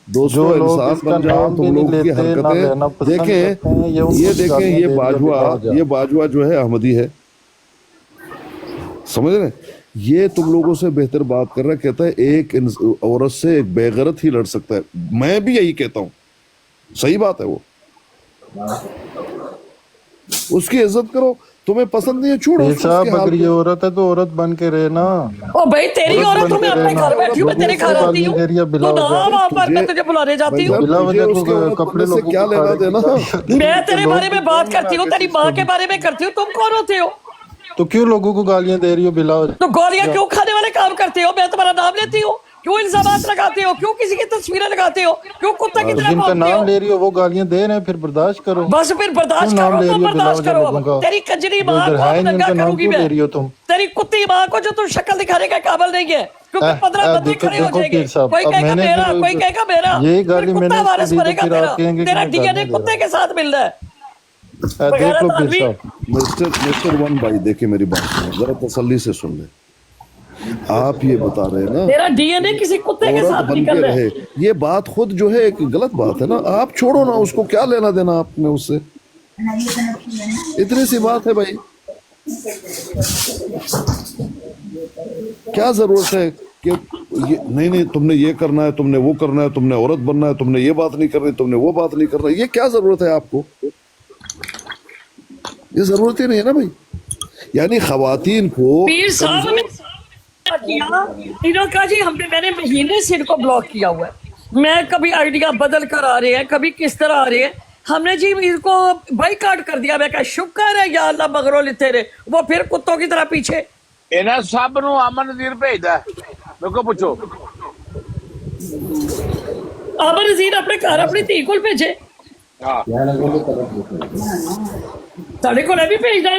دوستوں جو لوگ انسان اس کا بن جاؤ نام بھی تم نہیں لوگوں کی لیتے نہ لینا حرکتیں پسند دیکھیں. کرتے ہیں، یہ ان یہ کو بھی دیکھیں گالیاں یہ دے دیا بلا ہو جا. باجوہ جو ہے احمدی ہے، سمجھ رہے ہیں؟ یہ تم لوگوں سے بہتر بات کر رہا ہے، کہتا ہے ایک عورت سے ایک بے غیرت ہی لڑ سکتا ہے. میں بھی یہی کہتا ہوں، صحیح بات ہے. وہ اس کی عزت کرو، تمہیں پسند نہیں ہے چھوڑو پیر اس کو اس کے صاحب حال اگر یہ پہ. عورت ہے تو عورت بن کے رہنا، او بھائی تیری عورت عورت بن ہوں، میں کے اپنے رہنا. گھر بیٹھی ہوں، میں لوگوں تیرے کو گھر آتی گالیاں ہوں، دے رہی ہے تو بلا نہ وجہ. وہاں پر میں تجھے تجھے بلانے بھائی جاتی ہوں. جان بلا تجھے وجہ اس کو کے عورت کپڑے بننے سے لوگوں کیا کو لینا پھاڑے کی دینا؟ گالیاں دے میں رہی ہے، تیرے لوگ بارے بھی میں کون بات کرتی بنا ہوں، کے تیری ماں سسٹم. کے بارے میں کرتی ہوں، تم کون ہوتے ہو؟ تو کیوں لوگوں کو گالیاں دے رہی ہو بلا تو گولیاں وجہ؟ کیوں کھانے والے کام کرتے ہو؟ میں تمہارا نام لیتی ہوں، کیوں الزامات لگاتے ہو؟ کیوں کسی کی تصویریں لگاتے ہو؟ کیوں کتے کی تو طرح جن کا بھونکتے نام ہو؟ لے رہی ہو وہ گالیاں دے رہے ہیں، پھر برداشت کرو. بس پھر کیوں برداشت نام کرو لے تو رہی ہو بلا برداشت وجہ کرو. اب لوگوں کا؟ تیری کنجری جو ماں ادھر کو ہے اب ہی نہیں ان ننگا کا نام کروں گی کیوں میں، لے رہی ہو تم؟ تیری کتی ماں کو جو تم شکل دکھانے کا قابل نہیں ہے، کیونکہ 15 بندے دیکھو کھڑے ہو دیکھو جائیں گے، پیر صاحب، کوئی اب کہے گا میں نے میرا، پھر کوئی کہے گا میرا، یہی پھر گالی میں نے کتا اس کو وارث دی تو بنے گا پھر تیرا. آپ کہیں گے کہ تیرا میں ڈی این اے گالیاں دے رہا کتے کے ساتھ مل رہا ہے. ہوں. دیکھ لو بغیرت پیر آدمی. صاحب. مسٹر ون بھائی دیکھیں میری بات سنیں ذرا تسلی سے سن لیں. آپ یہ بتا رہے ہیں نا تیرا ڈی این اے کہ کسی کتے کے عورت ساتھ بن نکل کے رہا رہے، ہے. یہ بات خود جو ہے ایک غلط بات ہے نا. آپ چھوڑو نا اس کو، کیا لینا دینا آپ نے اس سے؟ اتنی سی بات ہے بھائی. کیا ضرورت ہے کہ نہیں نہیں تم نے یہ کرنا ہے، تم نے وہ کرنا ہے، تم نے عورت بننا ہے، تم نے یہ بات نہیں کرنی، تم نے وہ بات نہیں کرنا. یہ کیا ضرورت ہے آپ کو؟ یہ ضرورت ہی نہیں ہے نا بھائی. یعنی خواتین کو پیر صاحب کمزور. نے کیا، انہوں کہا جی میں نے مہینے سے ان کو بلاک کیا ہوا ہے، میں کبھی آئیڈیا بدل کر آ رہے ہیں، کبھی کس طرح آ رہے ہیں، ہم نے جی ان کو بائی کاٹ کر دیا. میں کہا شکر ہے یا اللہ مغرو لیتے رہے، وہ پھر کتوں کی طرح پیچھے. انہیں سب نو امن نظیر بھیجدا ہے، میرے کو پوچھو. آمر نذیر اپنے گھر اپنی دھی کو بھیجے، ہاں ساڑھے کو بھی بھیجنا ہے.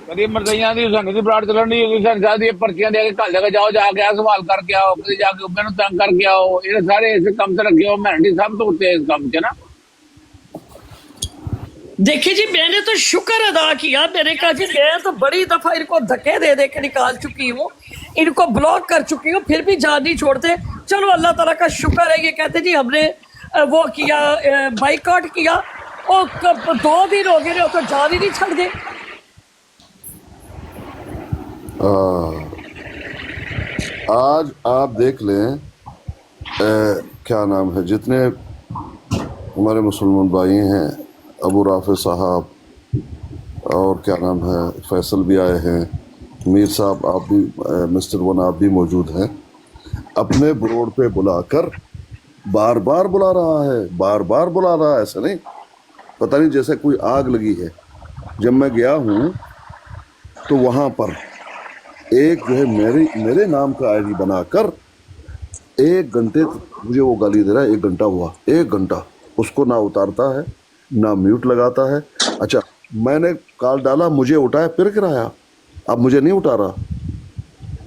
کدی مرزیاں دی سنگ دی پلاٹ چلن دی سن صاحب دی پرچیاں دے کے کل جگہ جاؤ، جا کے سوال کر کے آؤ، کدی جا کے مینوں تنگ کر کے آؤ. یہ سارے اس کام سے رکھے ہو، مہنڈی سب تو ہوتے اس کام سے نا. دیکھیے جی میں نے تو شکر ادا کیا، میں نے کہا جی میں تو بڑی دفعہ ان کو دھکے دے دے کے نکال چکی ہوں، ان کو بلاک کر چکی ہوں، پھر بھی جان نہیں چھوڑتے. چلو اللہ تعالیٰ کا شکر ہے، یہ کہتے جی ہم نے وہ کیا، بائیک آؤٹ کیا، اور 2 دن ہو گئے تو جان ہی نہیں چھڑ دے. آج آپ دیکھ لیں کیا نام ہے، جتنے ہمارے مسلمان بھائی ہیں، ابو رافع صاحب اور کیا نام ہے فیصل بھی آئے ہیں، میر صاحب آپ بھی، مسٹر ون آپ بھی موجود ہیں. اپنے بروڈ پہ بلا کر بار بار بلا رہا ہے، بار بار بلا رہا ہے. ایسا نہیں پتہ نہیں جیسے کوئی آگ لگی ہے. جب میں گیا ہوں تو وہاں پر ایک جو ہے میرے نام کا آئی ڈی بنا کر 1 گھنٹے مجھے وہ گالی دے رہا ہے. 1 گھنٹہ ہوا، 1 گھنٹہ اس کو نہ اتارتا ہے نہ میوٹ لگاتا ہے. اچھا میں نے کال ڈالا، مجھے اٹھایا پھر گرایا، اب مجھے نہیں اٹھا رہا.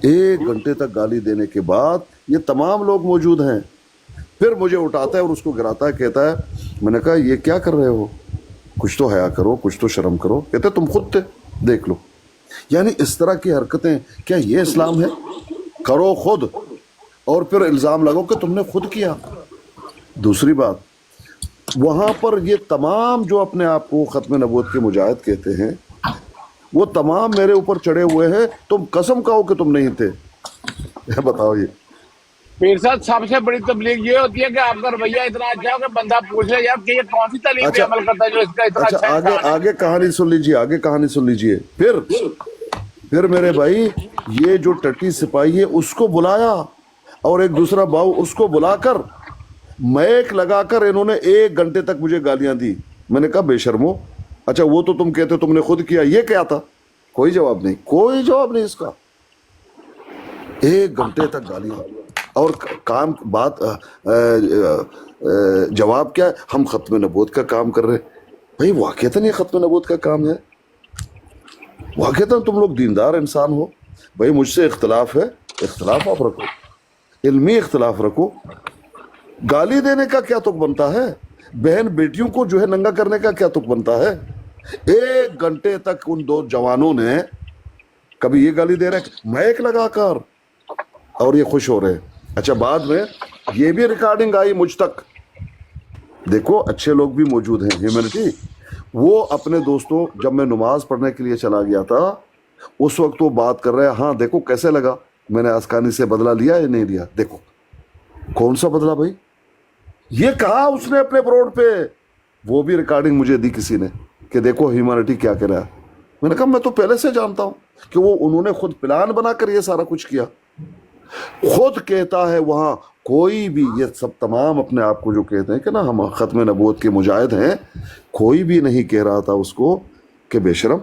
1 گھنٹے تک گالی دینے کے بعد یہ تمام لوگ موجود ہیں، پھر مجھے اٹھاتا ہے اور اس کو گراتا ہے. کہتا ہے، میں نے کہا یہ کیا کر رہے ہو، کچھ تو حیا کرو، کچھ تو شرم کرو. کہتے تم خود تھے، دیکھ لو. یعنی اس طرح کی حرکتیں، کیا یہ اسلام ہے؟ کرو خود اور پھر الزام لگو کہ تم نے خود کیا. دوسری بات، وہاں پر یہ تمام جو اپنے آپ کو ختم نبوت کے مجاہد کہتے ہیں، وہ تمام میرے اوپر چڑھے ہوئے ہیں. تم قسم کہو کہ تم نہیں تھے. بتاؤ یہ پیر صاحب سب سے بڑی تبلیغ یہ ہوتی ہے کہ آپ کا رویہ اتنا اچھا ہو کہ بندہ پوچھ لے یار کہ یہ کون سی تعلیم پہ اچھا عمل کرتا ہے جو اس کا اتنا اچھا اچھا آگے انسان ہے. آگے کہانی سن لیجیے، آگے کہانی سن لیجیے. پھر میرے بھائی یہ جو ٹٹی سپاہی ہے اس کو بلایا، اور ایک دوسرا باؤ اس کو بلا کر میک لگا کر انہوں نے 1 گھنٹے تک مجھے گالیاں دی. میں نے کہا بے شرمو، اچھا وہ تو تم کہتے تم نے خود کیا، یہ کیا تھا؟ کوئی جواب نہیں، کوئی جواب نہیں اس کا. 1 گھنٹے تک گالیاں. اور کام بات جواب کیا ہے؟ ہم ختم نبوت کا کام کر رہے. بھائی واقعتاً یہ ختم نبوت کا کام ہے؟ واقعتاً تم لوگ دیندار انسان ہو؟ بھائی مجھ سے اختلاف ہے، اختلاف آپ رکھو، علمی اختلاف رکھو. گالی دینے کا کیا تک بنتا ہے؟ بہن بیٹیوں کو جو ہے ننگا کرنے کا کیا تک بنتا ہے؟ 1 گھنٹے تک ان 2 جوانوں نے، کبھی یہ گالی دے رہے میک لگا کر، اور یہ خوش ہو رہے. अच्छा, बाद में ये भी रिकॉर्डिंग आई मुझ तक, देखो अच्छे लोग भी मौजूद हैं, ह्यूमैनिटी। वो अपने दोस्तों, जब मैं नमाज पढ़ने के लिए चला गया था उस वक्त वो बात कर रहे हैं, हाँ देखो कैसे लगा, मैंने अस्कानी से बदला लिया या नहीं लिया, देखो कौन सा बदला भाई, ये कहा उसने अपने ब्रोड पे। वो भी रिकॉर्डिंग मुझे दी किसी ने कि देखो ह्यूमैनिटी क्या कह रहा है। मैंने कहा मैं तो पहले से जानता हूं कि वो उन्होंने खुद प्लान बनाकर ये सारा कुछ किया। खुद कहता है वहां, कोई भी ये सब तमाम अपने आप को जो कहते हैं कि ना हम खत्म नबूवत के मुजाहिद हैं, कोई भी नहीं कह रहा था उसको कि बेशरम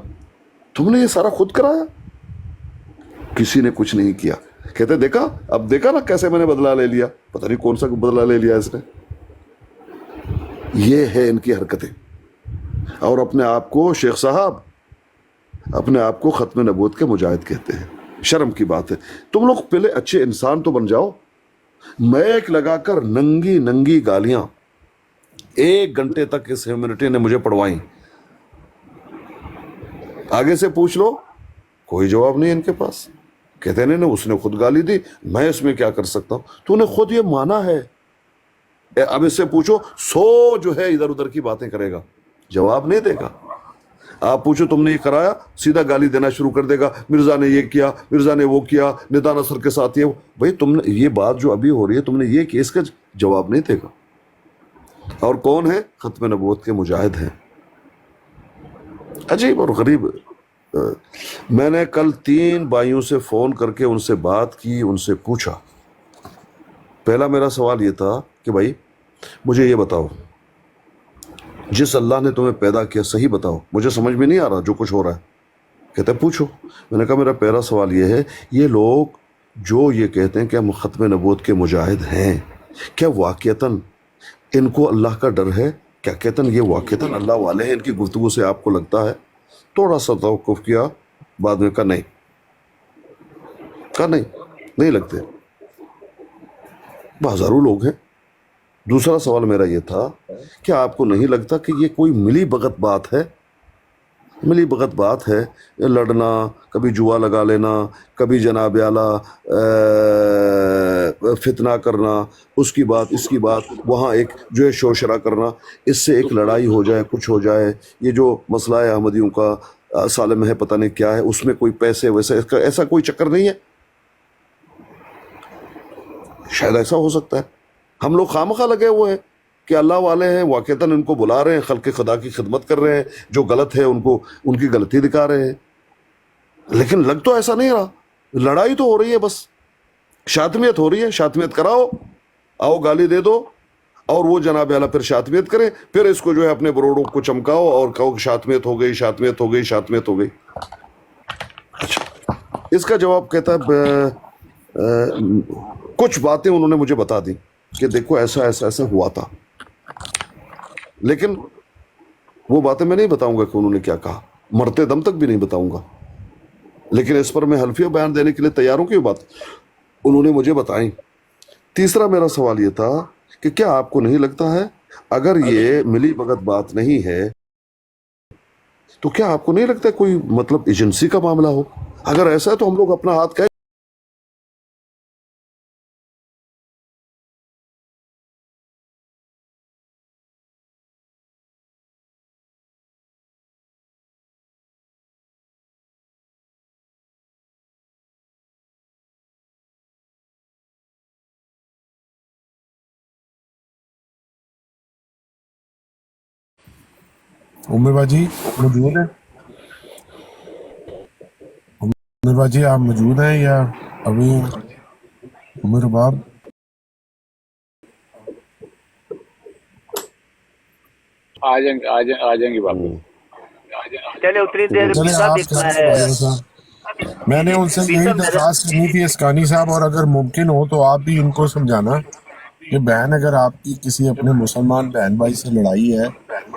तुमने ये सारा खुद कराया, किसी ने कुछ नहीं किया। कहते देखा, अब देखा ना कैसे मैंने बदला ले लिया, पता नहीं कौन सा बदला ले लिया इसने। ये है इनकी हरकतें। और अपने आप को शेख साहब, अपने आप को खत्म नबूवत के मुजाहिद कहते हैं। शर्म की बात है। तुम लोग पहले अच्छे इंसान तो बन जाओ। मैक लगाकर नंगी नंगी गालियां 1 घंटे तक इस ह्यूमैनिटी ने मुझे पढ़वाई। आगे से पूछ लो, कोई जवाब नहीं इनके पास। कहते नहीं उसने खुद गाली दी, मैं इसमें क्या कर सकता हूं, तूने खुद ये माना है। अब इससे पूछो, 100 जो है इधर उधर की बातें करेगा, जवाब नहीं देगा। आप पूछो तुमने ये कराया, सीधा गाली देना शुरू कर देगा, मिर्जा ने ये किया, मिर्जा ने वो किया, निदान असर के साथ ये। भाई तुमने ये बात जो अभी हो रही है, तुमने ये किया, इसका जवाब नहीं देगा। और कौन है? खत्म नबूवत के मुजाहिद हैं। अजीब और गरीब। मैंने कल 3 भाइयों से फ़ोन करके उनसे बात की, उनसे पूछा। पहला मेरा सवाल ये था कि भाई मुझे ये बताओ, जिस अल्लाह ने तुम्हें पैदा किया सही बताओ, मुझे समझ में नहीं आ रहा जो कुछ हो रहा है। कहते पूछो। मैंने कहा मेरा पहला सवाल ये है, ये लोग जो ये कहते हैं कि हम खत्म नबूवत के मुजाहिद हैं, क्या वाक़यतन इनको अल्लाह का डर है? क्या कहते हैं ये वाक़यतन अल्लाह वाले हैं? इनकी गुफ्तगू से आपको लगता है? थोड़ा सा तवक्कुफ किया, बाद में कहा नहीं, नहीं लगते। हज़ारों लोग हैं। दूसरा सवाल मेरा ये था, क्या आपको नहीं लगता कि ये कोई मिली भगत बात है? मिली भगत बात है, लड़ना, कभी जुआ लगा लेना, कभी जनाब आला फितना करना, उसकी बात इसकी बात, वहाँ एक जो है शोशरा करना, इससे एक लड़ाई हो जाए, कुछ हो जाए। ये जो मसला है अहमदियों का सालम है, पता नहीं क्या है, उसमें कोई पैसे वैसे इसका ऐसा कोई चक्कर नहीं है। शायद ऐसा हो सकता है। हम लोग खामखा लगे हुए हैं कि अल्लाह वाले हैं, वाक़तन इनको बुला रहे हैं, खल्क़ खुदा की खिदमत कर रहे हैं, जो गलत है उनको उनकी गलती दिखा रहे हैं। लेकिन लग तो ऐसा नहीं रहा। लड़ाई तो हो रही है, बस शातमियत हो रही है। शातमियत कराओ, आओ गाली दे दो, और वो जनाब आला फिर शातमियत करें, फिर इसको जो है अपने बरोड़ों को चमकाओ और कहो शातमियत हो गई, शातमियत हो गई, शातमियत हो गई। अच्छा, इसका जवाब कहता है कुछ बातें उन्होंने मुझे बता दी कि देखो ऐसा ऐसा ऐसा हुआ था, लेकिन वो बातें मैं नहीं बताऊंगा कि उन्होंने क्या कहा, मरते दम तक भी नहीं बताऊंगा। लेकिन इस पर मैं हल्फिया बयान देने के लिए तैयार हूं कि बात उन्होंने मुझे बताई। तीसरा मेरा सवाल ये था कि क्या आपको नहीं लगता है, अगर ये मिली भगत बात नहीं है, तो क्या आपको नहीं लगता कोई मतलब एजेंसी का मामला हो? अगर ऐसा है तो हम लोग अपना हाथ कहें। उमर बाजी मौजूद है? उमर बाजी आप मौजूद हैं या अभी? उमर बाब आ जाएंगे बाबू। चले उतनी देर चले बिता आप देखना कैसे है। भाई साहब, मैंने उनसे यही दरख्वास्त करनी थी अस्कानी साहब, और अगर मुमकिन हो तो आप भी इनको समझाना कि बहन, अगर आपकी किसी अपने मुसलमान बहन भाई से लड़ाई है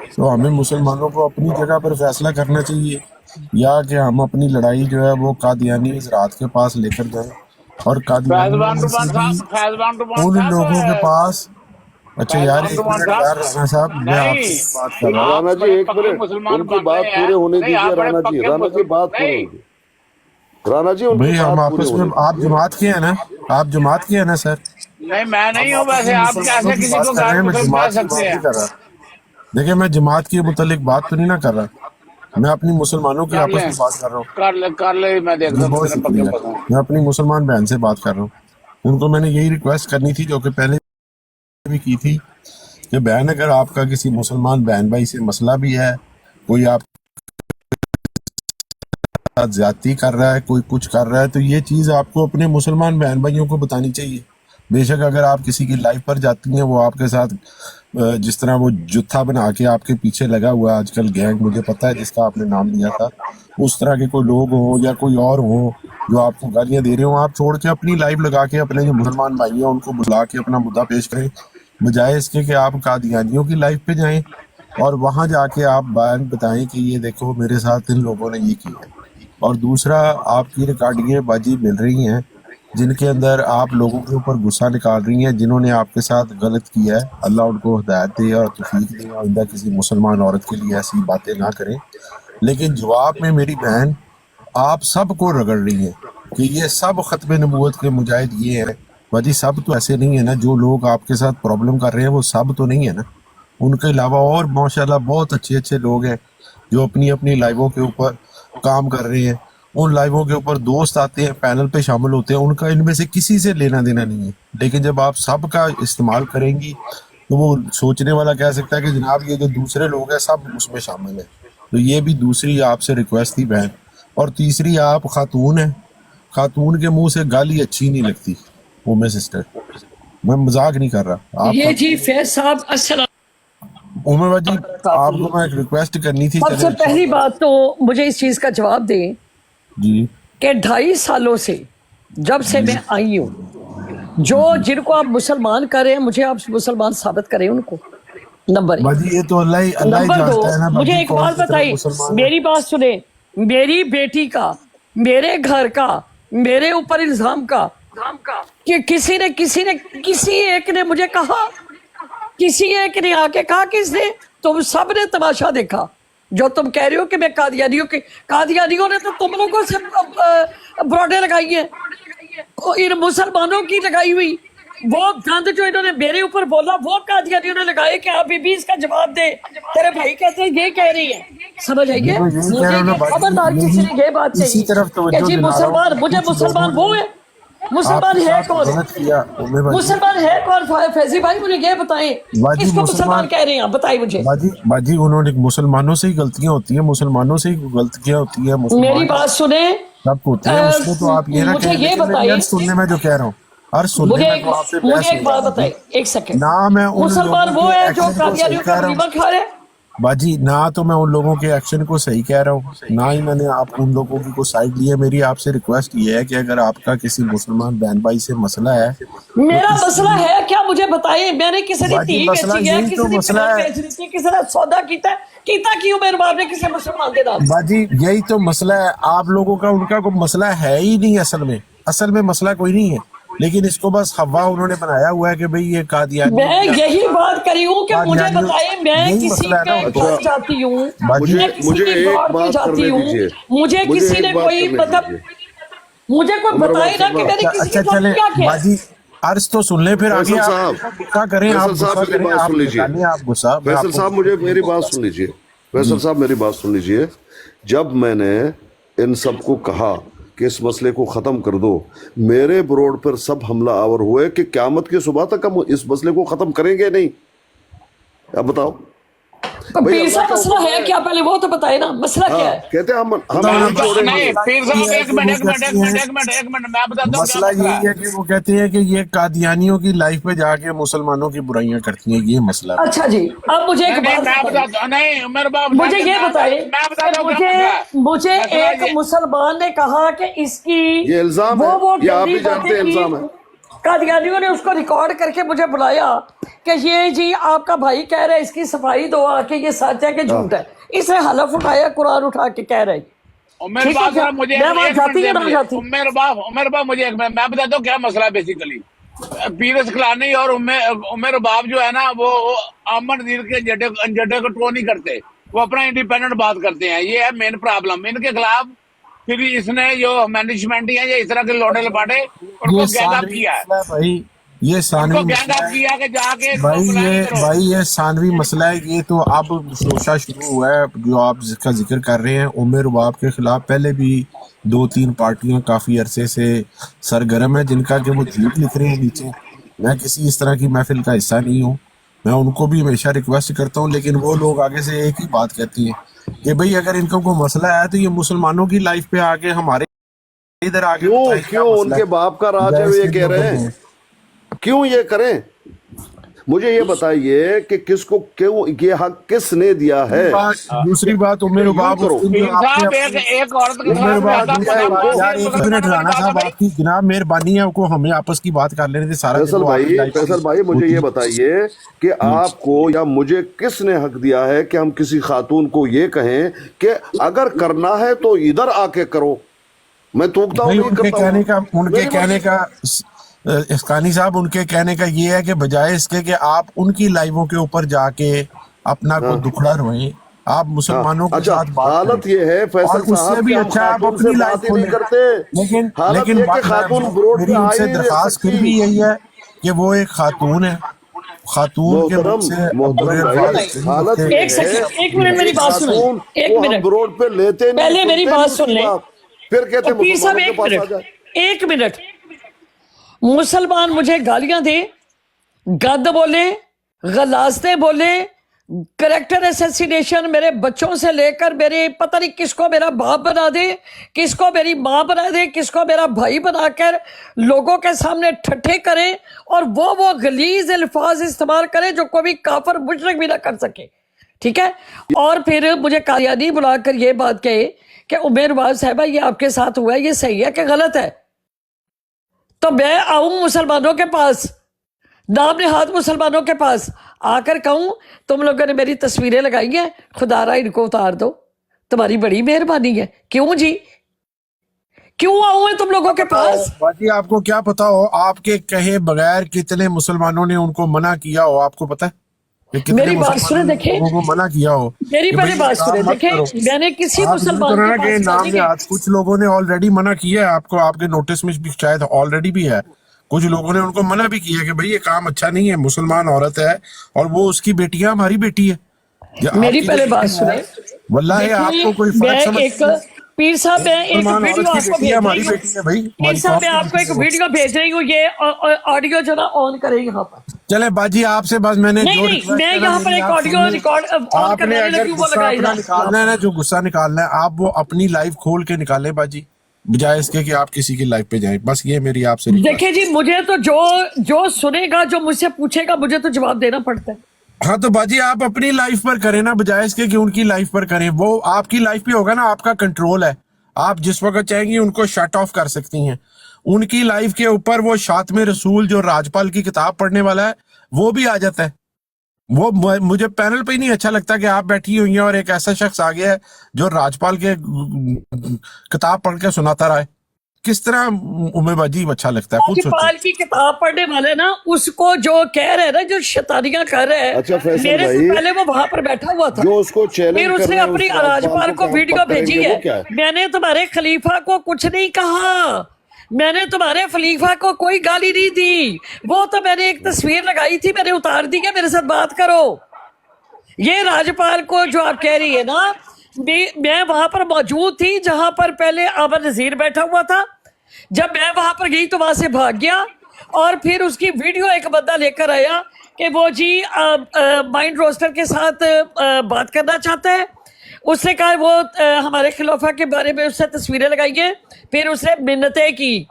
तो हमें मुसलमानों को अपनी जगह पर फैसला करना चाहिए, या कि हम अपनी लड़ाई जो है वो कादियानी हजरात के पास लेकर जाएं, और फैजवान कादियानी से रुमान भी साहब, फैजवान रुमान उन साहब लोगों के पास। अच्छा यार, एक रुमान मिनट साहब, यार, राणा साहब मैं नहीं, आपसे बात कर रहा हूँ। राणा जी बड़े एक पक्के मिनट, मुसलमान उनकी बन बात रहे हैं। पूरे होने नहीं, दीजिए। आप बड़े राणा जी पक्के बात पूरे नहीं, होने दीजिए। राणा जी भाई उनकी हम बात पूरी आपस होने में, आप दीजिए। जमात के हैं ना? آپ جماعت کے ہیں نا سر؟ نہیں میں نہیں ہوں ویسے، آپ کیسے کسی کو کر رہے غیر ہیں، میں مسلم کہہ جماعت کی بات سکتے ہیں؟ نہیں کر رہا. دیکھیں میں جماعت کے متعلق بات تو نہیں نہ کر رہا، میں اپنی مسلمانوں کی کر آپس لیں، میں بات کر رہا ہوں. کر لے، میں دیکھتا جی ہوں بہت کتنے پکے شکریہ. پکوں. میں اپنی مسلمان بہن سے بات کر رہا ہوں. ان کو میں نے یہی ریکویسٹ کرنی تھی جو کہ پہلے بھی کی تھی کہ بہن اگر آپ کا کسی مسلمان بہن بھائی سے مسئلہ بھی ہے، کوئی آپ کے ساتھ زیادتی کر رہا ہے، کوئی کچھ کر رہا ہے، تو یہ چیز آپ کو اپنے مسلمان بہن بھائیوں کو بتانی چاہیے. بے شک اگر آپ کسی کی لائف پر جاتی ہیں، وہ آپ کے ساتھ جس طرح وہ جتھا بنا کے آپ کے پیچھے لگا ہوا ہے آج کل گینگ، مجھے پتا ہے جس کا آپ نے نام لیا تھا، اس طرح کے کوئی لوگ ہوں یا کوئی اور ہوں جو آپ کو گالیاں دے رہے ہوں، آپ چھوڑ کے اپنی لائف لگا کے اپنے جو مسلمان بھائی ہیں ان کو بلا کے اپنا مدعا پیش کریں، بجائے اس کے کہ آپ قادیانیوں کی لائف پہ جائیں اور وہاں جا کے آپ بیان بتائیں کہ یہ دیکھو میرے ساتھ ان لوگوں نے یہ کیا ہے. اور دوسرا، آپ کی ریکارڈنگیں باجی مل رہی ہیں جن کے اندر آپ لوگوں کے اوپر غصہ نکال رہی ہیں، جنہوں نے آپ کے ساتھ غلط کیا ہے. اللہ ان کو ہدایت دے اور توفیق دے، آئندہ کسی مسلمان عورت کے لیے ایسی باتیں نہ کریں. لیکن جواب میں میری بہن آپ سب کو رگڑ رہی ہیں کہ یہ سب ختم نبوت کے مجاہد یہ ہیں. باجی سب تو ایسے نہیں ہے نا، جو لوگ آپ کے ساتھ پرابلم کر رہے ہیں وہ سب تو نہیں ہے نا. ان کے علاوہ اور ماشاءاللہ بہت اچھے اچھے لوگ ہیں جو اپنی اپنی لائفوں کے اوپر کام کر رہے ہیں. ان لائفوں کے اوپر دوست آتے ہیں، پینل پہ شامل ہوتے ہیں، ان کا ان میں سے کسی سے لینا دینا نہیں ہے. لیکن جب آپ سب کا استعمال کریں گی تو وہ سوچنے والا کہہ سکتا ہے کہ جناب یہ جو دوسرے لوگ ہیں سب اس میں شامل ہیں. تو یہ بھی دوسری آپ سے ریکویسٹ تھی بہن. اور تیسری، آپ خاتون ہیں، خاتون کے منہ سے گالی اچھی نہیں لگتی. اومے سسٹر، میں مذاق نہیں کر رہا. آپ یہ جی فیض صاحب السلام عمر باجی آپ کو میں ایک ریکویسٹ کرنی تھی. سب سے چلیں پہلی بات تو مجھے اس چیز کا جواب دیں جی کہ 2.5 سالوں سے جب سے میں آئی ہوں، جن کو آپ مسلمان کر رہے ہیں، مجھے آپ مسلمان ثابت کریں ان کو. نمبر 1. باجی یہ تو اللہ ہی نمبر 2، جانتا ہے نا مجھے باجی ایک کون بات کتنے بتائی، مسلمان ہیں. میری بات سنیں. میری بیٹی کا، میرے گھر کا، میرے اوپر الزام کا کہ کسی ایک نے مجھے کہا، کسی ایک نے آ کے کہا، کس نے؟ تم سب نے تماشا دیکھا جو تم کہہ رہے ہو کہ میں قادیانیوں نے تو تم لوگوں سے بروڈیں لگائی ہیں، ان مسلمانوں کی لگائی ہوئی. وہ گند جو انہوں نے میرے اوپر بولا وہ قادیانیوں نے لگائے کہ آپ بھی اس کا جواب دے. تیرے بھائی کہتے ہیں یہ کہہ رہی ہے، سمجھ آئیے. میں یہی کہہ مجھے رہا ہوں نا یہ باجی، خبردار کسی نے یہ بات اسی کہی طرف کہ توجہ جی دلا رہا ہوں مسلمان، کہ مجھے کچھ مسلمان لوگوں وہ نے ہے، آپ مسلمان کے ہے ساتھ کون؟ غلط کیا. اومے باجی، مسلمان ہے کون؟ فیضی بھائی مجھے یہ بتائیں، باجی کس کو مسلمان مسلمان، کہہ رہے ہیں آپ بتائیں مجھے. باجی انہوں نے مسلمانوں سے ہی غلطیاں ہوتی ہیں، مسلمانوں سے ہی غلطیاں ہوتی ہیں، میری مسلمان بات سنیں، سب ہوتے ہیں. اس میں تو آپ یہ نہ مجھے کہیں، یہ لیکن میری بتائیں، عرض سننے میں جو کہہ رہا ہوں، عرض سننے میں تو آپ سے مجھے بحث ایک ہو رہا بات ہے باجی. بتائیں، ایک سیکنڈ. نہ میں ان مسلمان لوگوں وہ کے ہے جو ایکشن کو صحیح قادیانیوں کا کہہ رہا ہوں ولیمہ کھا رہے ہیں. باجی، نہ تو میں ان لوگوں کے ایکشن کو صحیح کہہ رہا ہوں، نہ ہی میں نے آپ ان لوگوں کی کوئی سائڈ لی ہے. میری آپ سے ریکویسٹ یہ ہے کہ اگر آپ کا کسی مسلمان بہن بھائی سے مسئلہ ہے تو میرا اس مسئلہ کی، ہے کیا مجھے بتائیں. میں نے کسی نے باجی تھی مسئلہ بیچی ہے، یہی کسی تو نے مسئلہ پلان ہے. بیچ دی تھی، کسی نے سودا کیتا کیوں میرے باپ نے کسی مسلمان کے نام. باجی یہی تو مسئلہ ہے. آپ لوگوں کا ان کا کوئی مسئلہ ہے ہی نہیں. اصل میں مسئلہ کوئی نہیں ہے، لیکن اس کو بس ہوا انہوں نے بنایا ہوا ہے کہ بھئی یہ قادیانیوں میں کی یہی بات کری ہوں کہ مجھے قادیانیوں، بتائیں، میں یہی کسی مسئلہ ہے نا کے ان کو. گھر جاتی ہوں، باجی میں کسی مجھے کی ایک باڑ پہ بات جاتی کرنے ہوں، دیجئے، مجھے مجھے کسی ایک نے بات کوئی کرنے مطلب، دیجئے. مجھے کوئی عمر بتائے نا کہ میں نے کسی اچھا کے ساتھ چلے کیا کیا ہے. باجی، عرض تو سن لیں، پھر آگے فیصل آپ صاحب، غصہ کریں، آپ فیصل صاحب غصہ میری کریں، بات آپ سن لیجئے. نکالیں آپ غصہ. میں آپ فیصل کو صاحب مجھے میری بات سن لیجئے. فیصل صاحب میری بات سن لیجئے. جب میں نے ان سب کو کہا کہ اس مسئلے کو ختم کر دو، میرے بروڈ پر سب حملہ آور ہوئے کہ قیامت کی صبح تک ہم اس مسئلے کو ختم کریں گے نہیں. اب بتاؤ بھئی، پیر اللہ صاحب کا مسئلہ حکم ہے ہے. کیا؟ پہلے وہ تو بتائے نا مسئلہ کیا ہاں ہے. کہتے ہیں ہم نہیں چھوڑیں گے. نہیں پیر صاحب، ایک منٹ وہ کہتی ہیں، میں بتاتا ہوں کیا مسئلہ مسئلہ یہی ہے. ہے کہ وہ کہتے ہیں کہ یہ قادیانیوں کی لائف پہ جا کے مسلمانوں کی برائیاں کرتی ہیں، یہ مسئلہ ہے. اچھا جی، اب مجھے ایک نہیں بات میں بتائیں، بتاتا ہوں، نہیں میرے باپ مجھے یہ بتائیں میں کہ بتاتا ہوں کیا مسئلہ ہے. مجھے مسئلہ ایک یہ، مسلمان نے کہا کہ اس کی یہ الزام ہے، وہ یہ آپ گندی بھی جانتے باتیں ہیں کی. الزام ہے. قادیانیوں نے اس کو ریکارڈ کر کے مجھے بلایا کہ یہ جی آپ کا بھائی کہہ رہے اس کی صفائی دو آ کے، یہ سچ ہے کہ جھوٹ ہے. اسے حلف اٹھایا، قرآن اٹھا کے کہہ رہے. عمر ٹھیک ہے باپ کیا؟ صاحب مجھے میں وہاں ایک منٹ جاتی دے یا نہ مجھے. جاتی؟ عمر باپ مجھے ایک منٹ، میں بتاتا ہوں کیا مسئلہ ہے. بیسیکلی پیر اسکلانی اور عمر باپ جو ہے نا، وہ احمد نیر کے انجڈے کو ٹرو نہیں کرتے، وہ اپنا انڈیپینڈنٹ بات کرتے ہیں. یہ ہے مین پرابلم ان کے خلاف. फिर इसने जो मैनेजमेंट या इस तरह के लौटे लपाटे उनको ये गैंग अप सानवी किया है, मसला है भाई, ये उनको सानवी गैंग मसला अप है किया कि जाके भाई, ये सानवी मसला है। ये तो अब शोशा शुरू हुआ है जो आप जिसका जिक्र कर रहे हैं। उमर रुबाब के खिलाफ पहले भी 2-3 पार्टियां काफी अरसे से सरगर्म है जिनका कि वो झूठ लिख रहे हैं नीचे। मैं किसी इस तरह की महफिल का हिस्सा नहीं हूँ, मैं उनको भी हमेशा रिक्वेस्ट करता हूँ, लेकिन वो लोग आगे से एक ही बात कहती हैं कि भाई अगर इनको कोई मसला है तो ये मुसलमानों की लाइफ पे आके हमारे इधर आगे क्यों बताएं क्या क्यों मसला उनके है। बाप का राज है, वो ये कह रहे हैं, क्यों ये करें? मुझे ये बताइए कि किसको, क्यों ये हक किसने दिया है? दूसरी बात उमर रुबाब करो। उस दिन जो साहब आपने एक औरत के उमर साथ रुबाब ज्यादा दूसरी बड़ा बात यार, एक मिनट राना साहब, आपकी जनाब मेहरबानी है को हमें आपस की बात कर लेने थे सारा दिन वो आपकी लाइफ फैसल भाई मुझे ये बताइए कि आपको या मुझे किसने हक दिया है कि हम किसी खातून को ये कहें कि अगर करना है तो इधर आके करो? मैं थूकता हूँ भाई नहीं उनके करता हूँ। उनके कहने का इसकानी साहब उनके कहने का ये है कि बजाय इसके कि आप उनकी लाइवों के ऊपर जाके अपना को दुखड़ा रोएं, आप मुसलमानों के अच्छा, साथ बात हालत करें। ये है फैसल और उससे साहब भी कि हम अच्छा आप खातून अपनी से लाइफ बात ही को नहीं लें। करते। हालत लेकिन ये कि खातून ब्रोड मेरी पे आ ही उनसे नहीं दरखास्त फिर भी यही है कि वो एक खातून है, खातून के मुख से मोहतरम बुरे भाई, अल्फाज नहीं हालत निकलते। ये एक सेकंड, है एक मिनट मेरी कि बात सुनो, खातून एक को हम मिनट ब्रोड पे लेते नहीं, पहले मेरी सुनते बात नहीं सुन उसकी ले। बात, फिर कहते तो पीर साहब मुसलमानों के पास आ जाए। एक मिनट, मुसलमान मुझे गालियां दे, गद बोले, गलास्ते बोले, करेक्टर असैसिनेशन मेरे बच्चों से लेकर मेरे पता नहीं किसको मेरा बाप बना दे, किसको मेरी माँ बना दे, किसको मेरा भाई बनाकर लोगों के सामने ठट्ठे करे और वो गलीज अल्फाज इस्तेमाल करे जो कोई काफर मुशरिक भी ना कर सके, ठीक है? और फिर मुझे कादियानी बुलाकर ये बात कहे कि उमर रुबाब साहिबा ये आपके साथ हुआ है, ये सही है कि गलत है? तो मैं आऊं मुसलमानों के पास, नाम निहाद मुसलमानों के पास आकर कहूं तुम लोगों ने मेरी तस्वीरें लगाई हैं, खुदारा इनको उतार दो, तुम्हारी बड़ी मेहरबानी है। क्यों जी, क्यों आऊं मैं तुम लोगों के पास? बाकी आपको क्या पता हो आपके कहे बगैर कितने मुसलमानों ने उनको मना किया हो, आपको पता है कि कितने मेरी बात मुसलमानों सुने, ने देखे लोगों को मना किया हो मेरी कि पहले भाई बात काम सुने, मत देखे करो। मैंने किसी आप मुसलमान मुसलमान के के पास नाम जाने में के- आज कुछ लोगों ने ऑलरेडी मना किया है आपको, आपके नोटिस में भी शायद ऑलरेडी भी है, कुछ लोगों ने उनको मना भी किया कि भाई ये काम अच्छा नहीं है, मुसलमान औरत है और वो उसकी बेटियां हमारी बेटी है। मेरी पहले बात सुने, वल्लाही आपको कोई फर्क मैं समझ एक पीर साहब मैं एक मुसलमान वीडियो औरत की आपको बेटी है, भेज हमारी रही हूँ। बेटी है भाई, पीर हमारी साहब मैं कौम की आपको एक बेटी है वो। वीडियो भेज रही हूँ, ये ऑडियो जो ना ऑन करें यहाँ पर। चले बाजी आपसे बस मैंने नहीं, जो नहीं, रिक्वेस्ट मैं करा यहाँ पर मेरी एक आप ऑडियो सुनिए। रिकॉर्ड ऑन आपने करने अगर लगी वो गुस्सा लगाई अपना ना। निकालना है ना, जो गुस्सा निकालना है आप वो अपनी लाइफ खोल के निकालें बाजी, बजाय इसके कि आप किसी की लाइफ पे जाएं। बस ये मेरी आपसे रिक्वेस्ट। देखिए जी, मुझे तो जो सुनेगा, जो मुझसे पूछेगा, मुझे तो जवाब देना पड़ता है। हाँ तो बाजी आप अपनी लाइफ पर करें ना, बजाय इसके कि उनकी लाइफ पर करें। वो आपकी लाइफ पे होगा ना, आपका कंट्रोल है, आप जिस वक्त चाहेंगी उनको शट ऑफ कर सकती हैं। उनकी लाइफ के ऊपर वो शातमे रसूल जो राजपाल की किताब पढ़ने वाला है वो भी आ जाता है। वो मुझे पैनल पे ही नहीं अच्छा लगता कि आप बैठी हुई हैं और एक ऐसा शख्स आ गया है जो राजपाल के किताब पढ़ के सुनाता रहा है। किस तरह उम्र बाजी अच्छा लगता है, खुद सोचो। राजपाल की किताब पढ़ने वाले ना, उसको जो कह रहे हैं ना, जो शैतानियां कर रहे हैं, अच्छा, फैसल मेरे से भाई, पहले वो वहां पर बैठा हुआ था, जो उसको चैलेंज फिर कर उसने रहे हैं, अपनी उस राजपाल को आप वीडियो पकड़ेंगे, भेजी वो है। क्या है? मैंने तुम्हारे खलीफा को कुछ नहीं कहा, मैंने तुम्हारे खलीफा को कोई गाली नहीं दी, वो तो मैंने एक तस्वीर लगाई थी, मैंने उतार दी है, मेरे साथ बात करो। ये राजपाल को जो आप कह रही है ना, मैं वहां पर मौजूद थी जहां पर पहले आबर नजीर बैठा हुआ था। जब मैं वहां पर गई तो वहां से भाग गया और फिर उसकी वीडियो एक बंदा लेकर आया कि वो जी माइंड रोस्टर के साथ बात करना चाहता है। उसने कहा वो हमारे खिलाफा के बारे में उससे तस्वीरें लगाइए, फिर उसने मिन्नतें की।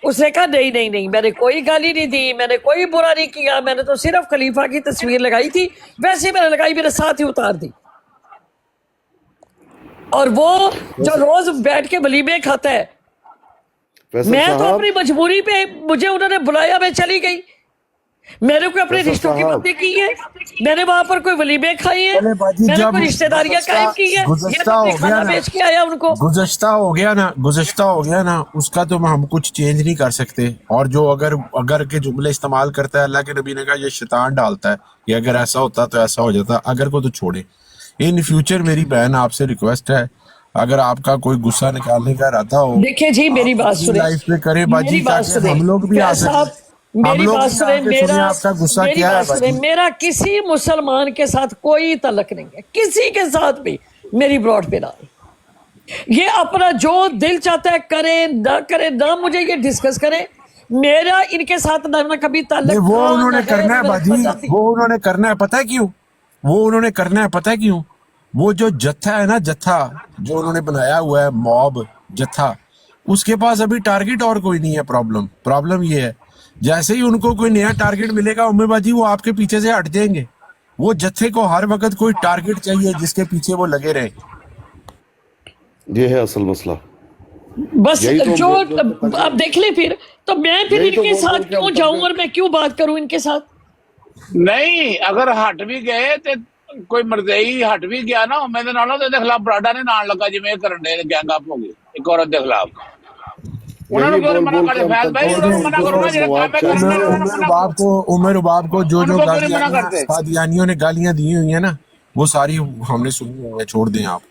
उसने कहा नहीं नहीं नहीं, मैंने कोई गाली नहीं दी, मैंने कोई बुरा नहीं किया, मैंने तो सिर्फ खलीफा की तस्वीर लगाई थी, वैसे ही मैंने लगाई, मेरे साथ ही उतार दी। और वो जो रोज बैठ के वलीमे खाता है, फैसल मैं तो साहब, अपनी मजबूरी पे, मुझे उन्होंने बुलाया, मैं चली गई। मैंने कोई अपने फैसल रिश्तों की साहब, बातें की है, मैंने वहां पर कोई वलीमे खाई है, चले बाजी, मैंने जब कोई रिश्तेदारियां कायम की है, ये गुज़श्ता तो अपनी हो गया खाना ना, बेच के आया उनको। गुज़श्ता हो गया ना, उसका तो हम कुछ चेंज नहीं कर सकते। और जो अगर के जुमले इस्तेमाल करता है, अल्लाह के नबी ने कहा ये शैतान डालता है कि अगर ऐसा होता तो ऐसा हो जाता, अगर को तो छोड़े। इन फ्यूचर मेरी बहन आपसे रिक्वेस्ट है, अगर आपका कोई गुस्सा निकालने का इरादा हो, देखिए जी मेरी बात सुने, लाइफ पे करे बाजी, मेरी बात ताकि सुने, हम लोग भी आ साहब सकें। हम मेरी लोग बात भी सुने, आके सुने आपका गुस्सा मेरी क्या है बात सुने, बाजी। मेरा किसी मुसलमान के साथ कोई तलक नहीं है, किसी के साथ भी मेरी ब्रॉड पे ना आए। ये अपना जो दिल चाहता है करे ना करे, ना मुझे ये डिस्कस करे, मेरा इनके साथ ना कभी ताल्लुक नहीं, वो था, उन्होंने ना करना है ना बाजी, जाती। वो उन्होंने करना है, पता है क्यों? वो उन्होंने करना है, पता है क्यों? वो जो जत्था है ना, जत्था जो उन्होंने बनाया हुआ है, मॉब जत्था, उसके पास अभी टारगेट और कोई नहीं है। प्रॉब्लम ये है, जैसे ही उनको कोई नया टारगेट मिलेगा उम्मीदबाजी, वो आपके पीछे से हट जाएंगे। वो जत्थे को हर वक्त कोई टारगेट चाहिए जिसके पीछे वो लगे रहे। ये है असल मसला। बस यही तो जो बोल- अब देख ले फिर मैं फिर यही तो इनके बोल- साथ बोल के क्यों हम जाऊं करते और मैं क्यों बात करूं इनके साथ? नहीं, अगर हट भी गए तो कोई मरदई हट भी गया ना मेरे नालों ਦੇ ਖਿਲਾਫ ਬਰਾਡਾ ਨੇ ਨਾਲ ਲੱਗਾ ਜਿਵੇਂ ਇਹ ਕਰਨ ਦੇ ਗੈਂਗ ਅਪ ਹੋ ਗਈ ਇੱਕ ਔਰਤ ਦੇ ਖਿਲਾਫ। ਉਹਨਾਂ ਨੂੰ यही ਕਿਉਂ बोल ਮਨਾ बोल ਕਰਦੇ के हम फैज भाई, करते ਉਹਨਾਂ ਨੂੰ हैं, मना करो ना, ਜਿਹੜੇ जवाब काम पे करते हैं चाहिए। उमर उबाब को जो उनको क्यों नहीं मना करते? कादियानियों ने गालियां दी हुई है ना, वो सारी हमने सुनी हुई है, छोड़ दें आप।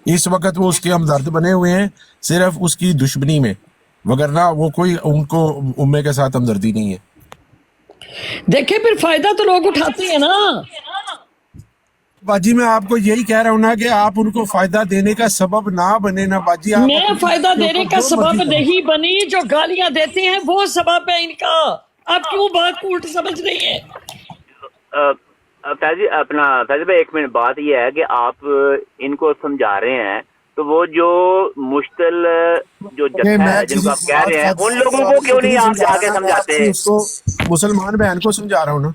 इस वक्त वो उसके हमदर्द बने हुए हैं सिर्फ उसकी दुश्मनी में, वगरना वो कोई उनको उम्मे के साथ हमदर्दी नहीं है। देखिए फिर फायदा तो लोग उठाते हैं ना। बाजी मैं आपको यही कह रहा हूँ ना कि आप उनको फायदा देने का सबब ना बने ना बाजी। आप मैं अपनी फायदा जिंदगी देने को का जो सबब मर्जी करो। नहीं बनी, जो गालियां देते हैं वो सबब है इनका। आप क्यों बात को उल्ट समझ रही हैं? फैजी अपना फैजी भाई, एक मिनट, बात ये है कि आप इनको समझा रहे हैं तो वो जो मुश्किल जो नहीं, जत्था मैं है जिनको आप किसी कह रहे हैं, उन लोगों को क्यों नहीं आप जाके समझाते हैं? उसको मुसलमान बहन को समझा रहा हूँ ना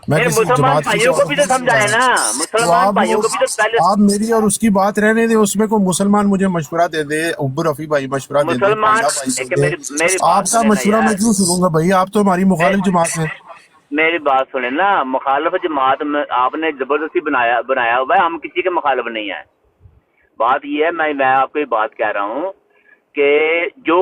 मैं, नहीं, किसी मुसलमान जमात की भाइयों को भी तो समझाए ना, मुसलमान भाइयों को भी तो पहले। आप मेरी और उसकी बात रहने दे, उसमें को मुसलमान मुझे मशवरा दे दे, उब्बू रफी भाई मशवरा दे दे, मुसलमान पांडा भाई एक दे दे। मेरी बात आपका सुने ना मशवरा मैं यार। क्यों सुनूंगा भाई? आप तो हमारी मुखालिफ जमात में। मेरी बात सुने ना, मुखालिफ जमात में आपने जबरदस्ती बनाया हुआ है, हम किसी के मुखालिफ नहीं है। बात ये है, मैं आपको ये बात कह रहा हूँ कि जो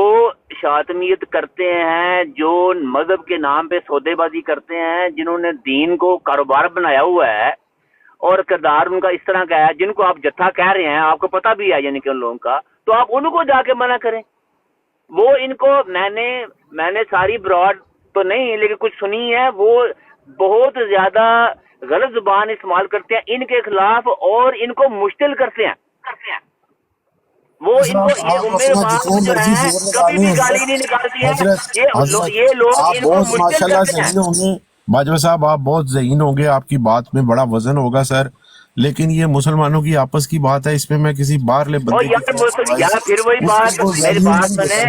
शातमियत करते हैं, जो मजहब के नाम पे सौदेबाजी करते हैं, जिन्होंने दीन को कारोबार बनाया हुआ है और किरदार उनका इस तरह का है, जिनको आप जत्था कह रहे हैं, आपको पता भी है यानी कि उन लोगों का, तो आप उनको जाके मना करें। वो इनको मैंने सारी ब्रॉड तो नहीं लेकिन कुछ सुनी है, वो बहुत ज्यादा गलत जुबान इस्तेमाल करते हैं इनके खिलाफ और इनको मुश्किल करते हैं। वो इनको ये उम्मीद जो है कभी भी गाली नहीं निकालती है। ये लोग आप इनको बहुत मुश्किल माशाल्लाह करते हैं। ज़हीन होंगे बाजवा साहब, आप बहुत ज़हीन होंगे, आपकी बात में बड़ा वजन होगा सर, लेकिन ये मुसलमानों की आपस की बात है, इसमें मैं किसी बाहरले और बंदे यार फिर वही बात, मेरी बात सुने,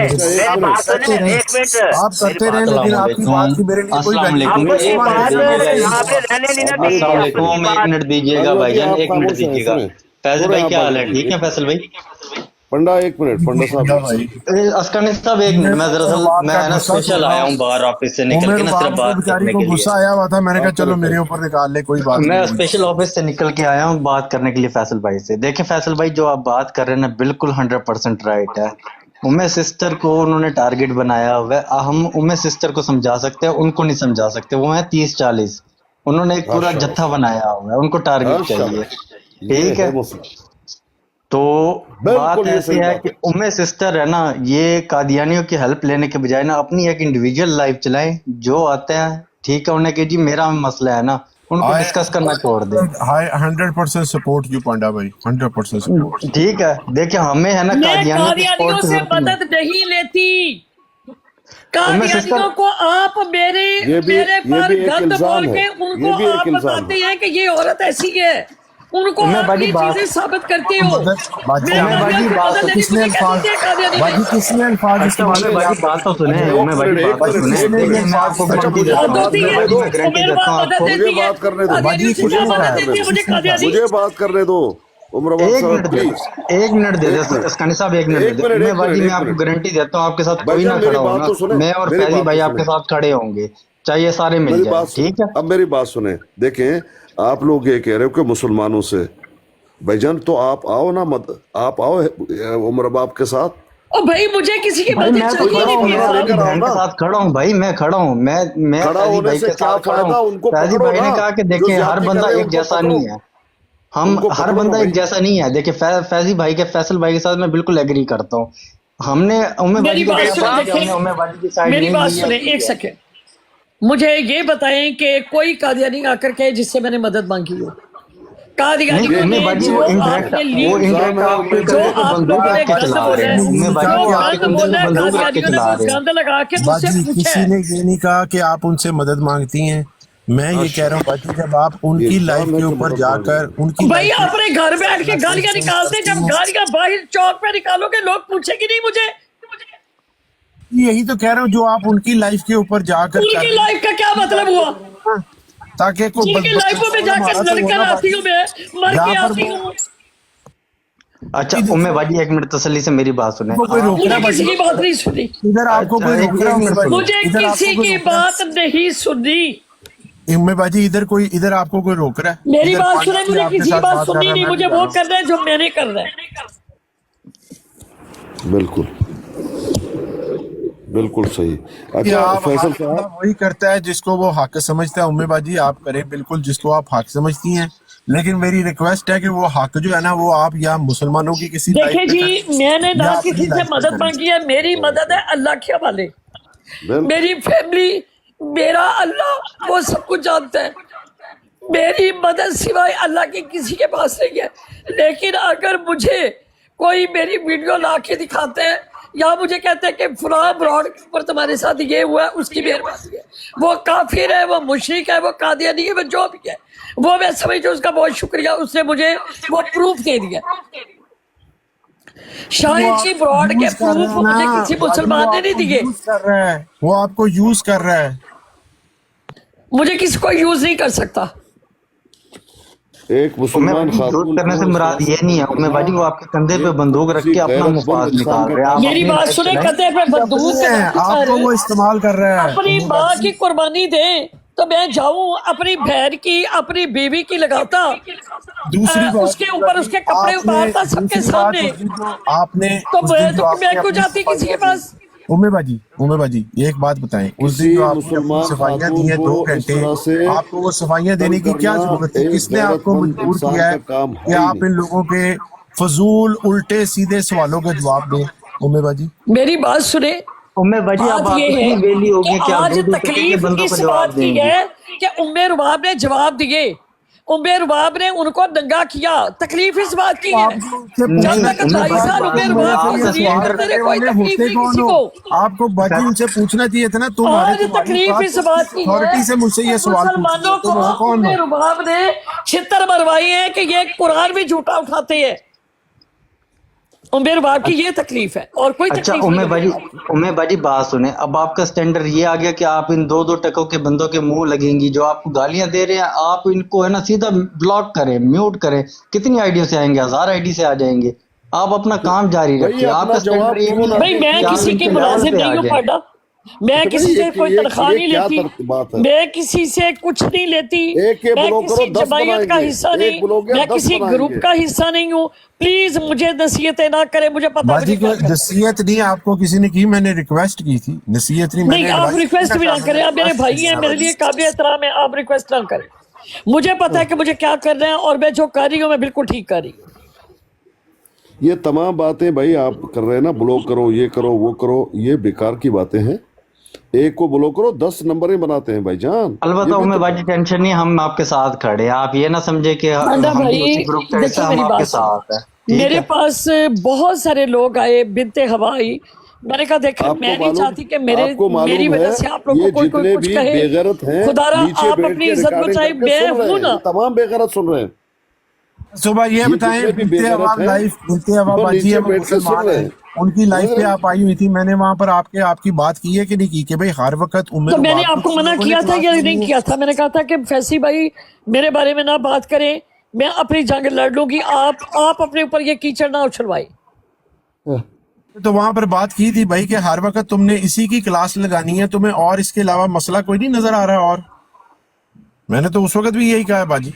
एक मिनट, आप करते रहे, लेकिन आपकी बात की मेरे लिए कोई वैल्यू आपको नहीं ये है। बात आपने रहने नहीं ना दी। अस्सलामुअलैकुम, एक मिनट दीजिएगा भाईजान, एक मिनट दीजिएगा। फैजल भाई क्या हाल है? ठीक है फैसल भाई? पंडा एक मिनट, पंडा साहब अस्कानी साहब एक मिनट, मैं दरअसल मैं ना स्पेशल आया हूँ बाहर ऑफिस से निकल के ना सिर्फ बात करने के गुस्सा लिए। आया हुआ था, मैंने कहा चलो मेरे ऊपर निकाल ले, कोई बात मैं नहीं। स्पेशल ऑफिस से निकल के आया हूँ बात करने के लिए फैसल भाई से। देखिए फैसल भाई, जो आप बात कर रहे हैं ना, बिल्कुल 100% राइट है। उम्मे सिस्टर को उन्होंने टारगेट बनाया हुआ है। हम उम्मे सिस्टर को समझा सकते हैं, उनको नहीं समझा सकते। वो है 30-40, उन्होंने एक पूरा जत्था बनाया हुआ है, उनको टारगेट चाहिए। ठीक है, तो बात ऐसी है कि उम्मे सिस्टर है ना, ये कादियानियों की हेल्प लेने के बजाय ना अपनी एक इंडिविजुअल लाइफ चलाएं। जो आते हैं ठीक है, उन्हें कि जी मेरा मसला है ना, उनको डिस्कस करना छोड़ दे। 100% सपोर्ट यू पांडा भाई, 100% सपोर्ट। ठीक है, देखिए हमें है ना मैं कादियानियों की कादियानियों सपोर्ट से मदद नहीं लेती। कादियानियों को आप मेरे पर गंद बोल के उनको आप बताते हैं कि ये औरत ऐसी है, उनको आप ये चीजें साबित करते हो। किसने अल्फाज इस्तेमाल किए? बाकी बात तो सुने, मैं बाकी बात तो सुने। देखिए मैं आपको गारंटी देता हूँ, मैं गारंटी देता हूँ आपको। मुझे बात करने दो, मुझे बात करने दो। एक मिनट दे दे अस्कानी साहब, एक मिनट दे दे। मैं बाजी मैं आपको गारंटी देता हूँ, आपके साथ कोई ना खड़ा होगा, मैं और फैजी भाई आपके साथ खड़े होंगे, चाहे सारे मिल जाए। ठीक है, अब मेरी बात सुने। देखें, आप लोग ये कह रहे हो कि मुसलमानों से, भाईजान तो आप आओ ना, आप आओ उमर बाप के साथ। ओ भाई मुझे किसी की भाई मदद मैं तो चाहिए खड़ा हूँ, नहीं। मैं अपनी बहन के साथ खड़ा हूँ भाई, मैं खड़ा हूँ, मैं खड़ा फैजी होने भाई से के क्या साथ खड़ा फायदा? हूँ। उनको फैजी पकड़ो भाई ने ना, कहा कि जो देखिए हर ज्यादती बंदा कर रहे हैं एक उनको जैसा पकड़ो। नहीं है। हम उनको हर पकड़ो बंदा भाई। एक जैसा नहीं है। देखिए फैजी भाई के फैसल भाई के साथ मैं बिल्कुल एग्री करता हूँ। हमने उम्मे मेरी बाजी को बात क्या सुनो, पता कि हमने देखिए उम्मे बाजी की साइड मेरी नहीं बात ली है सुने ली एक है। सेकेंड, मुझे ये बताएं कि कोई कादियानी आकर के जिससे मैंने मदद मांगी हो, नहीं कादियानियों उम्मे ने बाजी जो वो इंटरेक्ट आपने ली, वो इंटरेक्ट है आपके उम्मे जो कंधे पे आप बंदूक लोगों रख ने के गंद चला बोला रहे है, हैं। उम्मे बाजी जो कहा कि आपके आप गंद कंधे बोला पे है, बंदूक रख के कादियानियों ने चला वो रहे हैं। गंद लगा के मुझसे बाजी पूछा किसी है। ने ये नहीं कहा कि आप उनसे मदद मांगती हैं। मैं ये कह रहा हूँ बाजी जब आप ये उनकी लाइफ इल्जाम है के कि ऊपर मदद मांग रहे जाकर हैं। उनकी भाई लाइफ अपने घर बैठ के गालियां निकालते, जब में गालियां बाहर चौक पे निकालोगे लोग पूछेगी नहीं मुझे। यही तो कह रहा हूँ जो आप उनकी लाइफ के ऊपर जाकर कर उनकी रहे लाइफ का क्या मतलब हुआ? हैं, ताकि कोई जिनकी लाइफों में जाकर हमारा तो लड़कर होना आती हूँ मैं, मर जहाँ के पर आती हूँ। अच्छा उम्मे बाजी एक मिनट तसल्ली से मेरी बात सुने। आपको कोई रोक रहा मुझे है किसी की बात नहीं सुनी, इधर आपको कोई रोक रहा है उम्मे बाजी? मुझे इधर आपको किसी कोई की रोक रहा है? बात नहीं सुनी। उम्मे बाजी इधर आपको कोई रोक रहा है? मेरी इधर बात पांडा सुने, जी मुझे आपके किसी की साथ बात कर सुननी रहा है, नहीं, मैं मुझे भी जा वो रहा हूँ। करना है जो मैंने करना है। बिल्कुल बिल्कुल सही। कि अच्छा आप फैसल हक बंदा साहब, वही करता है जिसको वो हक समझता है। उम्मे बाजी आप करें बिल्कुल जिसको आप हक समझती हैं, लेकिन मेरी रिक्वेस्ट है कि वो हक जो है ना वो आप या मुसलमानों की किसी देखिए लाइफ पे जी, करें मैंने या ना अपनी किसी से लाइफ पे मदद करें। मांगी है, मेरी मदद है अल्लाह के हवाले। बिल्कुल मेरी फैमिली, मेरा अल्लाह, वो सब कुछ जानता है। मेरी मदद सिवाय अल्लाह की किसी के पास नहीं है। लेकिन अगर मुझे कोई मेरी वीडियो ला के दिखाते हैं या मुझे कहते हैं कि फलां ब्रॉड के ऊपर तुम्हारे साथ ये हुआ है, उसकी मेहरबानी है, वो काफिर है, वो मुशरिक है, वो कादियानी है, वो जो भी है, वो मैं समझती हूँ उसका बहुत शुक्रिया, उसने मुझे वो प्रूफ दे दिया। शाहिद जी ब्रॉड के यूज कर रहे प्रूफ हैं मुझे ना किसी बाजी, मुसलमान वो ने नहीं आपको दिए। यूज कर रहा है, वो आपको यूज कर रहा है। मुझे किसी को यूज नहीं कर सकता। एक उम्मे मुसलमान बाजी यूज खातून करने से को मुराद ये नहीं है। उम्मे बाजी वो आपके कंधे पे बंदूक रख के अपना मुफाद निकाल रहे हैं। आप मेरी अपनी बात लाइफ सुने, चलाएं। कते पे बंदूक है, आपको वो इस्तेमाल कर रहा है। अपनी माँ की कुर्बानी दे तो मैं जाऊं अपनी बहन की, अपनी बीवी की लगाता, दूसरी बात उसके ऊपर उसके कपड़े आपने- उतारता सबके दूसरी बात सामने, उस दिन जो आपने तो उस दिन मैं जो आपने मैं क्यों अपनी जाती किसी के पास? उम्मे बाजी एक बात बताएं, उस किसी दिन जो आपने अपनी मुसलमान सफाइयां खातून दी हैं को 2 इस घंटे, तरह से आपको वो सफाइयां देने की क्या करना जरूरत थी? एक किसने आपको गैरतमंद मजबूर इंसान किया है का काम कि है ही आप नहीं। इन लोगों के फजूल उल्टे सीधे सवालों के जवाब दें? उम्मे बाजी मेरी बात सुने, उम्मे बाजी अब बात आप ये है इतनी वेली हो कि गई कि आप आज 2 टके के तकलीफ बंदों को इस जवाब बात की देंगे। है कि उम्मे रुबाब ने जवाब दिए, उम्मे रुबाब ने उनको दंगा किया। तकलीफ इस बात की है, जब तक उम्मे 2.5 बाजी साल बात उम्मे सुने, रुबाब की आपका जिंदगी स्टैंडर्ड करते रहे, कोई तकलीफ नहीं किसी को। आपको बाजी उनसे पूछना चाहिए था ना, तुम्हारे आज तकलीफ इस बात की है अथॉरिटी से मुझसे ये सवाल मुसलमानों पूछना, तुम हो को कौन उम्मे हो? रुबाब ने छितर मरवाई है कि ये कुरान भी झूठा उठाते हैं। उम्मे रुबाब की ये तकलीफ है और कोई अच्छा तकलीफ नहीं है। उम्मे बाजी बात सुने, अब आपका स्टैंडर्ड ये आ गया कि आप इन 2 टकों के बंदों के मुंह लगेंगी जो आपको गालियां दे रहे हैं। आप इनको है ना सीधा ब्लॉक करें, म्यूट करें। कितनी आईडी से आएंगे? 1000 आईडी से आ जाएंगे। आप अपना काम जारी भाई रखिए। अपना आपका स्टैंडर्ड जवाब ये क्यों नहीं ना है भाई मैं कि आप किसी के इनके लेवल मुलाजिम पे नहीं आ हूँ जाएं। पढ़ा, मैं तो किसी भाई से ये- कोई ये- तनख्वाह ये नहीं क्या लेती, बात है? मैं किसी से कुछ नहीं लेती, एक के मैं ब्लॉक करो, किसी 10 जमायत का बनाएंगे। हिस्सा एक नहीं, ब्लॉक या मैं 10 किसी बनाएंगे। ग्रुप का हिस्सा नहीं हूँ। प्लीज मुझे नसीहतें ना करें, मुझे पता है बाजी मुझे को क्या करना है। नसीहत नहीं आपको किसी ने की, मैंने रिक्वेस्ट की थी, नसीहत नहीं। नहीं, मैंने आप advice रिक्वेस्ट की भी ना, ना करें, आप मेरे request भाई की हैं, है मेरे बाजी। लिए काबिल एहतराम है, आप रिक्वेस्ट ना करें। मुझे पता है कि मुझे क्या करना है और मैं जो कर रही हूँ मैं बिल्कुल ठीक कर रही हूँ। ये तमाम बातें भाई आप कर रहे हैं ना, ब्लॉक करो, ये करो, वो करो, ये बेकार की बातें हैं। एक को ब्लॉक करो, 10 नंबरें बनाते हैं भाईजान। अलबत्ता ये भी उम्मे तो- बाजी टेंशन नहीं, हम आपके साथ खड़े हैं। आप ये ना समझे कि आंदा हम भी भाई, उसी ग्रुप का हिस्सा, देखिए हम मेरी आपके बात साथ हैं। सुनो, ठीक मेरे है? पास बहुत सारे लोग आए बिनते हवाई। मैंने कहा देखा, आपको मैं नहीं मालूम- चाहती कि मेरे आपको मालूम मेरी वजह है, से आप लोगों ये को कोई जितने कुछ भी कहे। बेगैरत हैं, खुदारा नीचे आप बैठ अपनी के इज्जत रिकॉर्डिंग बचाए, करके मैं सुन रहे हूं हैं। ना। ये तमाम बेगैरत सुन रहे हैं। सुबह ये ये बताएं, जितने भी बिनते बेगैरत हवा हैं, लाइफ, बिनते हवा वो बाजी नीचे है, वो बैठ के सुन मुसलमान रहे है, हैं। उनकी लाइफ समझ पे रहे हैं? आप आई हुई थी। मैंने वहां पर आपकी बात की है कि नहीं की कि भाई हर वक्त उम्र तो मैंने आपको मना किया था या नहीं किया था? मैंने कहा था कि फैसी भाई मेरे बारे में ना बात करें, मैं अपनी जंग लड़ लूंगी, आप अपने ऊपर ये कीचड़ ना उछलवाई। तो वहां पर बात की थी भाई कि हर वक्त तुमने इसी की क्लास लगानी है, तुम्हें और इसके अलावा मसला कोई नहीं नजर आ रहा है। और मैंने तो उस वक्त भी यही कहा है बाजी।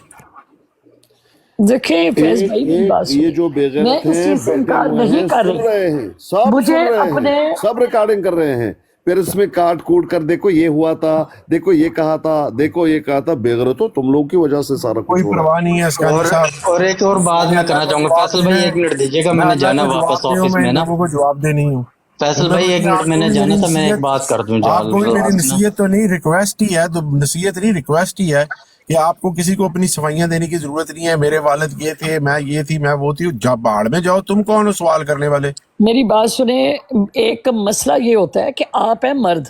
देखिए फैज भाई मेरी बात ये जो सुनिए, बेगैरत मैं इस हैं, चीज से बैठे इनकार हुए नहीं हैं, कर सुन रही। रहे हैं, सब मुझे सुन रहे अपने- हैं, सब रिकॉर्डिंग कर रहे हैं। फिर इसमें काट कूट कर देखो ये हुआ था, देखो ये कहा था, देखो ये कहा था। बेगैरतो तुम लोग की वजह से सारा कोई कुछ हो रहा परवाह नहीं है अस्कानी साहब। और एक और बात मैं करना चाहूंगा, फैसल भाई 1 मिनट दीजिएगा, मैंने जाना वापस ऑफिस में ना। लोगों को जवाब दे नहीं हूँ फैसल भाई 1 मिनट, मैंने जाना था, मैं एक बात कर दूं। आपको भी मेरी नसीहत तो नहीं, रिक्वेस्ट ही है, तो नसीहत नहीं रिक्वेस्ट ही है कि आपको किसी को अपनी सफाइयां देने की जरूरत नहीं है। मेरे वालिद ये थे, मैं ये थी, मैं वो थी, जब बाढ़ में जाओ, तुम कौन हो सवाल करने वाले? मेरी बात सुने, एक मसला ये होता है कि आप हैं मर्द,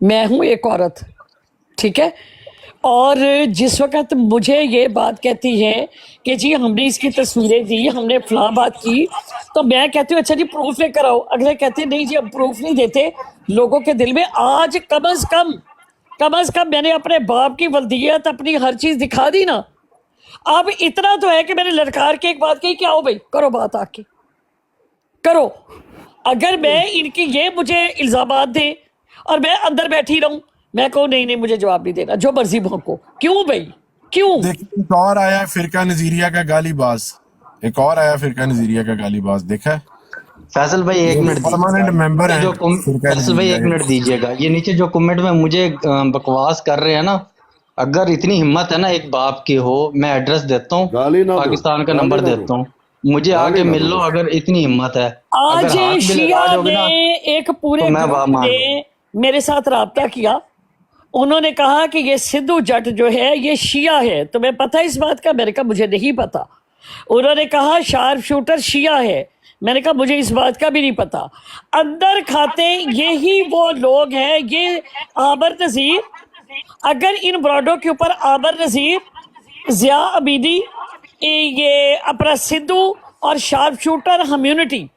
मैं हूं एक औरत, ठीक है। और जिस वक्त मुझे ये बात कहती है कि जी हमने इसकी तस्वीरें दी, हमने फलां बात की, तो मैं कहती हूँ अच्छा जी प्रूफ लेकर आओ। अगले कहते हैं नहीं जी हम प्रूफ नहीं देते। लोगों के दिल में आज कम अज कम मैंने अपने बाप की वल्दियत, अपनी हर चीज दिखा दी ना। अब इतना तो है कि मैंने लड़कार के एक बात कही कि आओ भाई करो बात, आके करो। अगर मैं इनकी ये मुझे इल्जामात दे और मैं अंदर बैठी रहूं, मैं कहूँ नहीं मुझे जवाब नहीं देना, जो मर्जी भौंको, क्यों भाई क्यों? देखिए एक और आया फिरका नजीरिया का गालीबाज, एक और आया फिरका नजीरिया का गालीबाज, देखा है? फैसल भाई 1 मिनट परमानेंट मेंबर है फैसल भाई 1 मिनट दीजिएगा। ये नीचे जो कमेंट में मुझे बकवास कर रहे हैं ना, अगर इतनी हिम्मत है ना एक बाप की हो, मैं एड्रेस देता हूँ, गाली ना दो, पाकिस्तान का गाली नंबर ना दो। देता हूँ, मुझे आके मिल लो अगर इतनी हिम्मत है। आज अगर हाथ भी शिया लगा दोगे ना ने एक पूरे तो मैं ग्रुप मान ने मेरे साथ राब्ता किया। उन्होंने कहा कि ये सिद्धू जट जो है ये शिया है, तुम्हें पता है इस बात का? मैंने कहा मुझे नहीं पता। उन्होंने कहा शार्प शूटर शिया है, मैंने कहा मुझे इस बात का भी नहीं पता। अंदर खाते यही वो लोग हैं, ये आबर नज़ीर, अगर इन ब्रॉडों के ऊपर आबर नज़ीर, जिया अबीदी, ये अपना सिद्धू और शार्प शूटर कम्युनिटी,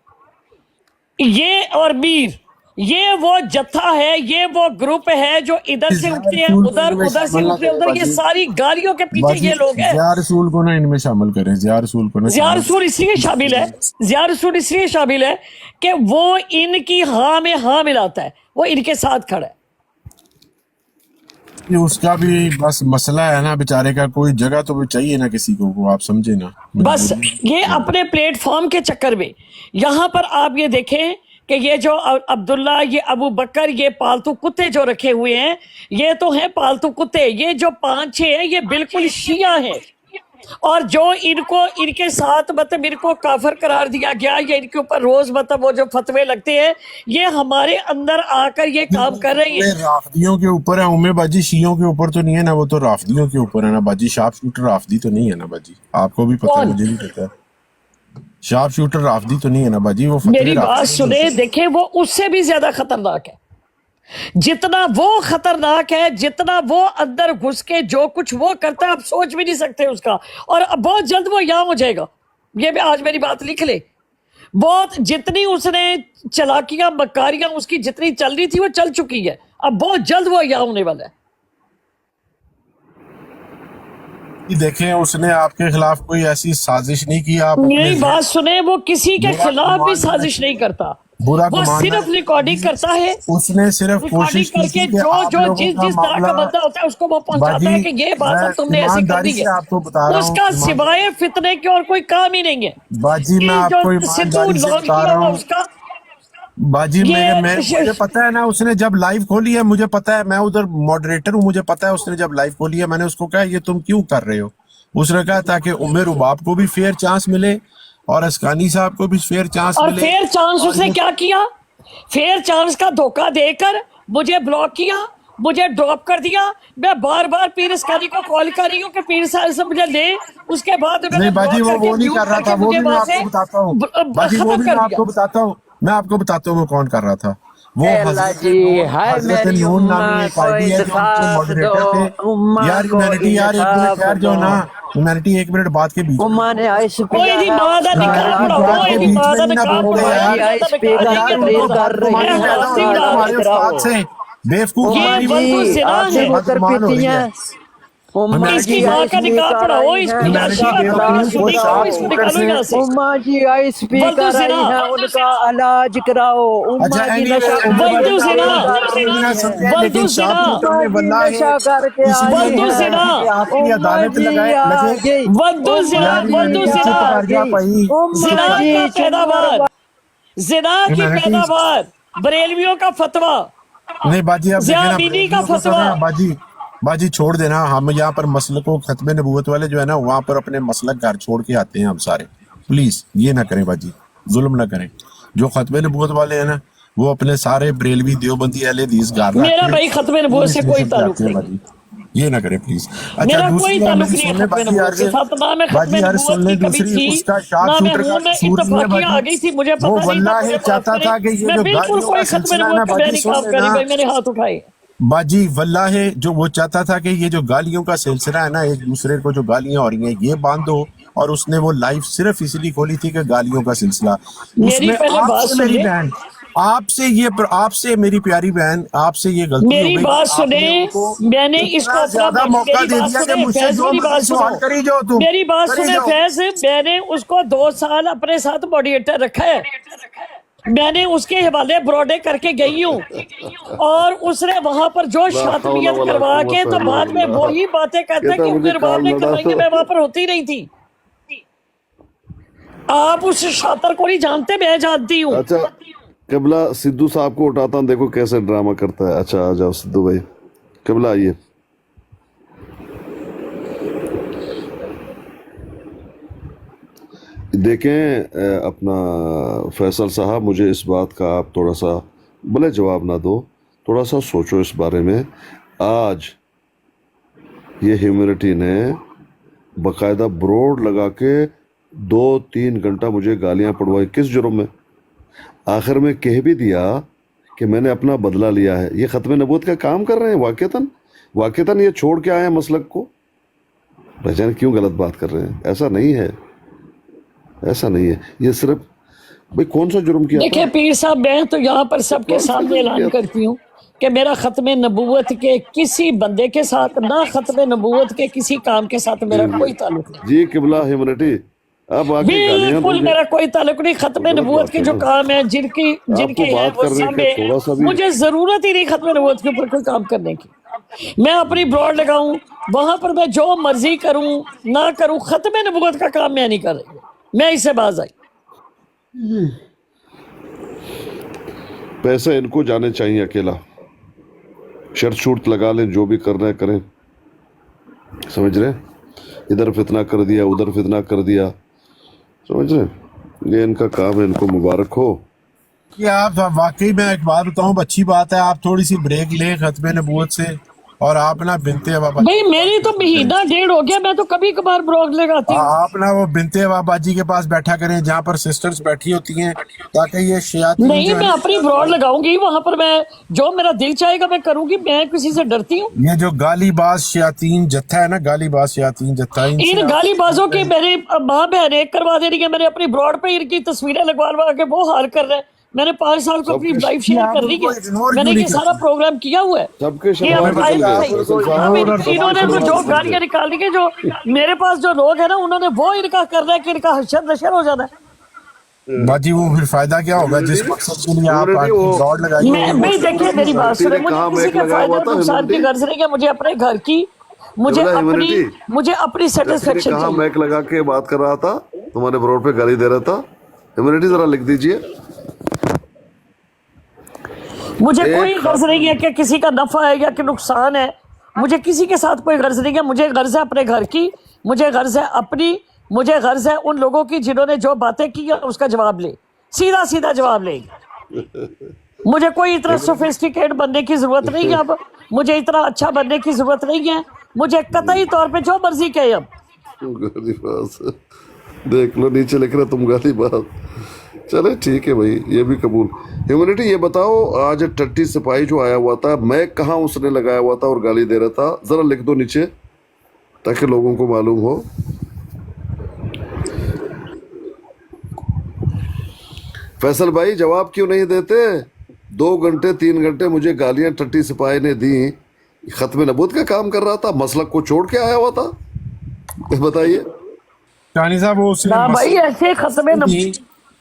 ये और मीर, ये वो जत्था है, ये वो ग्रुप है जो इधर से उठते हैं उधर, उधर से उठते उधर, ये सारी गालियों के पीछे ये लोग हैं। ज़िया रसूल को ना इनमें शामिल करें, ज़िया रसूल को ना। ज़िया रसूल इसलिए शामिल है, ज़िया रसूल इसलिए शामिल है कि वो इनकी हाँ में हाँ मिलाता है, वो इनके साथ खड़ा है। ये उसका भी बस मसला है ना बेचारे का, कोई जगह तो चाहिए ना किसी को आप समझे ना। बस ये अपने प्लेटफॉर्म के चक्कर में, यहाँ पर आप ये देखें कि ये जो अब्दुल्ला, ये अबू बकर, ये पालतू कुत्ते जो रखे हुए हैं, ये तो हैं पालतू कुत्ते। ये जो 5-6 हैं ये बिल्कुल शिया हैं, और जो इनको इनके साथ मतलब इनको काफिर करार दिया गया, या इनके ऊपर रोज मतलब वो जो फतवे लगते हैं, ये हमारे अंदर आकर ये काम कर रही है। राफदियों के ऊपर है उम्मे बाजी, शियों के ऊपर तो नहीं है ना, वो तो राफदियों के ऊपर है ना बाजी। शार्प शूटर राफदी तो नहीं है ना बाजी, आपको भी पता है, मुझे भी पता है। शार्प शूटर राफदी तो नहीं है ना बाजी, वो मेरी बात सुने, देखें वो उससे भी ज्यादा खतरनाक है। जितना वो खतरनाक है, जितना वो अंदर घुस के जो कुछ वो करता है, आप सोच भी नहीं सकते उसका। और अब बहुत जल्द वो यहाँ हो जाएगा, ये भी आज मेरी बात लिख ले। बहुत जितनी उसने चलाकियां मकारियां उसकी जितनी चल रही थी वो चल चुकी है, अब बहुत जल्द वो यहाँ होने वाला है। देखें उसने आपके खिलाफ कोई ऐसी साजिश नहीं की। आप मेरी बात सुने, वो किसी के खिलाफ भी साजिश नहीं करता, वो सिर्फ रिकॉर्डिंग करता है। उसने सिर्फ कोशिश की करके कि जो जिस तरह का बंदा होता है उसको वो पहुंचाता है कि ये बात अब तुमने ऐसी कर दी है, आपको बता रहा उसका सिवाय फितने के और कोई काम ही नहीं है। बाजी मैं आपको ईमानदारी से बता रहा हूँ उसका बाजी, मुझे पता है ना, उसने जब लाइव खोली है, मुझे पता है, मैं उधर मॉडरेटर हूँ, मुझे पता है उसने जब लाइव खोली है, मैंने उसको कहा ये तुम क्यों कर रहे हो? उसने कहा ताकि उमर रुबाब को भी फेयर चांस मिले और अस्कानी साहब को भी फेयर चांस और मिले। फेयर चांस उसने क्या किया? फेयर चांस का धोखा देकर मुझे ब्लॉक किया, मुझे ड्रॉप कर दिया। मैं बार बार पीर अस्कानी को कॉल कर रही हूँ कि पीर साहब से मुझे ले, उसके बाद नहीं बाजी वो नहीं कर रहा था, वो भी मैं आपको बताता हूँ बाजी, वो भी मैं आपको बताता हूँ, मैं आपको बताता हूँ वो कौन कर रहा था। वो हजरत नून नामी एक आईडी है जो उनके मॉडरेटर थे। यार ह्यूमैनिटी, यार एक मिनट यार, जो ना ह्यूमैनिटी 1 मिनट बात के बीच बेवकूफ इसकी माँ का निकाह पढ़ाओ, इसको उनका इलाज कराओ। जिना की पैदावार, बरेलवियों का फतवा, नहीं बाजी, आप ज़िया देखें ना, बीनी का बरेलियों को तो फतवा। ना बाजी छोड़ देना। हम यहाँ पर मसलक को खत्म नबूवत वाले जो है ना, वहाँ पर अपने मसलक घर छोड़ के आते हैं हम सारे। प्लीज ये ना करें बाजी, जुल्म ना करें। जो खत्म नबूवत वाले हैं ना, वो अपने सारे बरेलवी देवबंदी अहले हदीस घर रख मेरा के भाई खत्म नबूवत से कोई स्टेशन पे ताल्लुक आते हैं नहीं, बाजी। ये ना करें प्लीज। अच्छा मेरा दूसरी कोई बात ताल्लुक मेरी नहीं है सुन ले खत्म बाजी, नबूवत यार से। साथ ना मैं खत्म बाजी यार सुन नबूवत ले की कभी दूसरी, थी उसका शार्प ना मैं शूटर का हूँ, मैं कसूर नहीं है इत्तफाकियां आ बाजी। गई थी, मुझे वो पता नहीं था, वल्लाह मुझे माफ चाहता करें, था कि ये मैं जो बिल्कुल गालियों कोई का खत्म सिलसिला है ना नबूवत का बाजी, मैंने सुन काम करी लेना भाई, मैंने हाथ उठाए। बाजी, वल्लाह जो वो चाहता था कि ये जो गालियों का सिलसिला है ना, एक दूसरे को जो गालियां हो रही हैं ये बांध दो। और उसने वो लाइव सिर्फ इसलिए खोली थी कि गालियों का सिलसिला। मेरी उसमें पहले बात आपसे सुन मेरी ले, बहन, आपसे मेरी प्यारी बहन, आपसे ये गलती हो मेरी गई बात कि सुने, आपने उनको मैंने इसको इतना अपना ज्यादा मौका मेरी दे बात दिया कि सुने, मुझसे फैज जो मेरी बात मर्जी सवाल सुनो, करी जाओ, तुम मेरी बात करी सुने जाओ। फैज, मैंने उसको 2 साल अपने साथ मॉडरेटर रखा है, मैंने उसके हवाले ब्रॉडे करके गई हूँ, और उसने वहां पर जो ला हौला शातमियत वला करवा के कुव्वत तो इल्ला बाद में बिल्लाह। वही बातें कहते हैं कहता कि मुझे उनके बाप ने काल करवाई है, लड़ा। मैं वहां पर होती नहीं थी। आप उस शातर को नहीं जानते, मैं जानती हूँ। अच्छा कबला सिद्धू साहब को उठाता हूँ, देखो कैसे ड्रामा करता है। अच्छा आ जाओ सिद्धू भाई, कबला आइए। देखें अपना फैसल साहब, मुझे इस बात का आप थोड़ा सा भले जवाब ना दो, थोड़ा सा सोचो इस बारे में। आज ये ह्यूमैनिटी ने बाकायदा ब्रोड लगा के 2-3 घंटा मुझे गालियां पड़वाई, किस जुर्म में? आखिर में कह भी दिया कि मैंने अपना बदला लिया है। ये ख़त्म नबूवत का काम कर रहे हैं वाक़तन ये छोड़ के आए हैं मसलक को। भाईजान क्यों गलत बात कर रहे हैं? ऐसा नहीं है, ऐसा नहीं है। ये सिर्फ भाई कौन सा जुर्म किया देखिए था? पीर साहब, मैं तो यहाँ पर सबके सामने ऐलान करती हूँ कि मेरा खत्म नबूवत के किसी बंदे के साथ, ना खत्म नबूवत के किसी काम के साथ मेरा कोई ताल्लुक नहीं, जी किबला ह्यूमैनिटी, अब आगे गालियां बिल्कुल दोगे? मेरा कोई ताल्लुक नहीं। खत्म गलत नबूवत बात के है जो ना। काम है, जिनकी आपको है बात वो करने सामने का थोड़ा सा भी मुझे जरूरत ही नहीं खत्म नबूवत के ऊपर कोई काम करने की। मैं अपनी ब्रॉड लगाऊं, वहां पर मैं जो मर्जी करूं ना करूं, खत्म नबूवत का काम मैं नहीं कर रही, मैं इससे बाज आई। पैसे इनको जाने चाहिए अकेला, शर्त शूट लगा लें, जो भी करना है करें, समझ रहे? इधर फितना कर दिया, उधर फितना कर दिया, समझ रहे? ये इनका काम है, इनको मुबारक हो। कि आप वाकई में एक बात बताऊं, अच्छी बात है, आप थोड़ी सी ब्रेक लें खत्म नबूवत से, और आप ना बिनते भाई मेरी तो महीना डेढ़ हो गया, मैं तो कभी कभार ब्लॉग लगाती हूँ। आप ना वो बिनते बाजी के पास बैठा करें जहाँ पर सिस्टर्स बैठी होती हैं, ताकि ये शयातीन नहीं, जो है मैं अपनी ब्रॉड लगाऊंगी, वहां पर मैं जो मेरा दिल चाहेगा मैं करूंगी, मैं किसी से डरती हूँ? ये जो गालीबाज शयातीन जत्था है ना, गालीबाज शयातीन जत्था, इन गालीबाजों के मेरे माँ बहनें करवा दे रही है, मैंने अपनी ब्रॉड पे इनकी तस्वीरें लगवा के वो हाल कर रहे हैं। मैंने 5 साल को अपनी लाइफ शेयर कर दी है, मैंने ये सारा प्रोग्राम किया हुआ है। सबके कि अब इन्होंने तो जो गालियां निकाल दी, जो मेरे पास जो लोग हैं ना, उन्होंने वो इनका कर रहा है कि इनका हशर नशर हो जाना है। बाजी वो फिर फायदा क्या होगा जिस मकसद के लिए आप ब्रॉड लगाइए? मैं भाई देखिए मेरी बात सुने, मुझे किसी के फायदे नुकसान की गर्ज नहीं है, मुझे अपने घर की, मुझे अपनी सेटिस्फेक्शन कहाँ चाहिए। मैक लगा के बात कर रहा था, तुम्हारे ब्रोड पे गाली दे रहा था? ह्यूमैनिटी जरा लिख दीजिए। मुझे कोई गर्ज नहीं है कि किसी का नफा है या कि नुकसान है, मुझे किसी के साथ कोई गर्ज नहीं है। मुझे गर्ज है अपने घर की, मुझे गर्ज है अपनी, मुझे गर्ज है उन लोगों की जिन्होंने जो बातें की है उसका जवाब ले, सीधा सीधा जवाब लेगी। मुझे कोई इतना सोफिस्टिकेट बनने की जरूरत नहीं है, अब मुझे इतना अच्छा बनने की जरूरत नहीं है, मुझे कतई तौर पे जो मर्जी कहे। अब गालीबाज देख लो, नीचे लिख रहे तुम गालीबाज। चले ठीक है भाई, ये भी कबूल। ह्यूमैनिटी ये बताओ, आज टट्टी सिपाही जो आया हुआ था, मैं कहाँ उसने लगाया हुआ था और गाली दे रहा था? जरा लिख दो नीचे ताकि लोगों को मालूम हो। फैसल भाई जवाब क्यों नहीं देते? 2 घंटे 3 घंटे मुझे गालियां टट्टी सिपाही ने दी, खत्म नबूवत का काम कर रहा था, मसलक को छोड़ के आया हुआ था। बताइए कहानी साहब, भाई ऐसे खत्म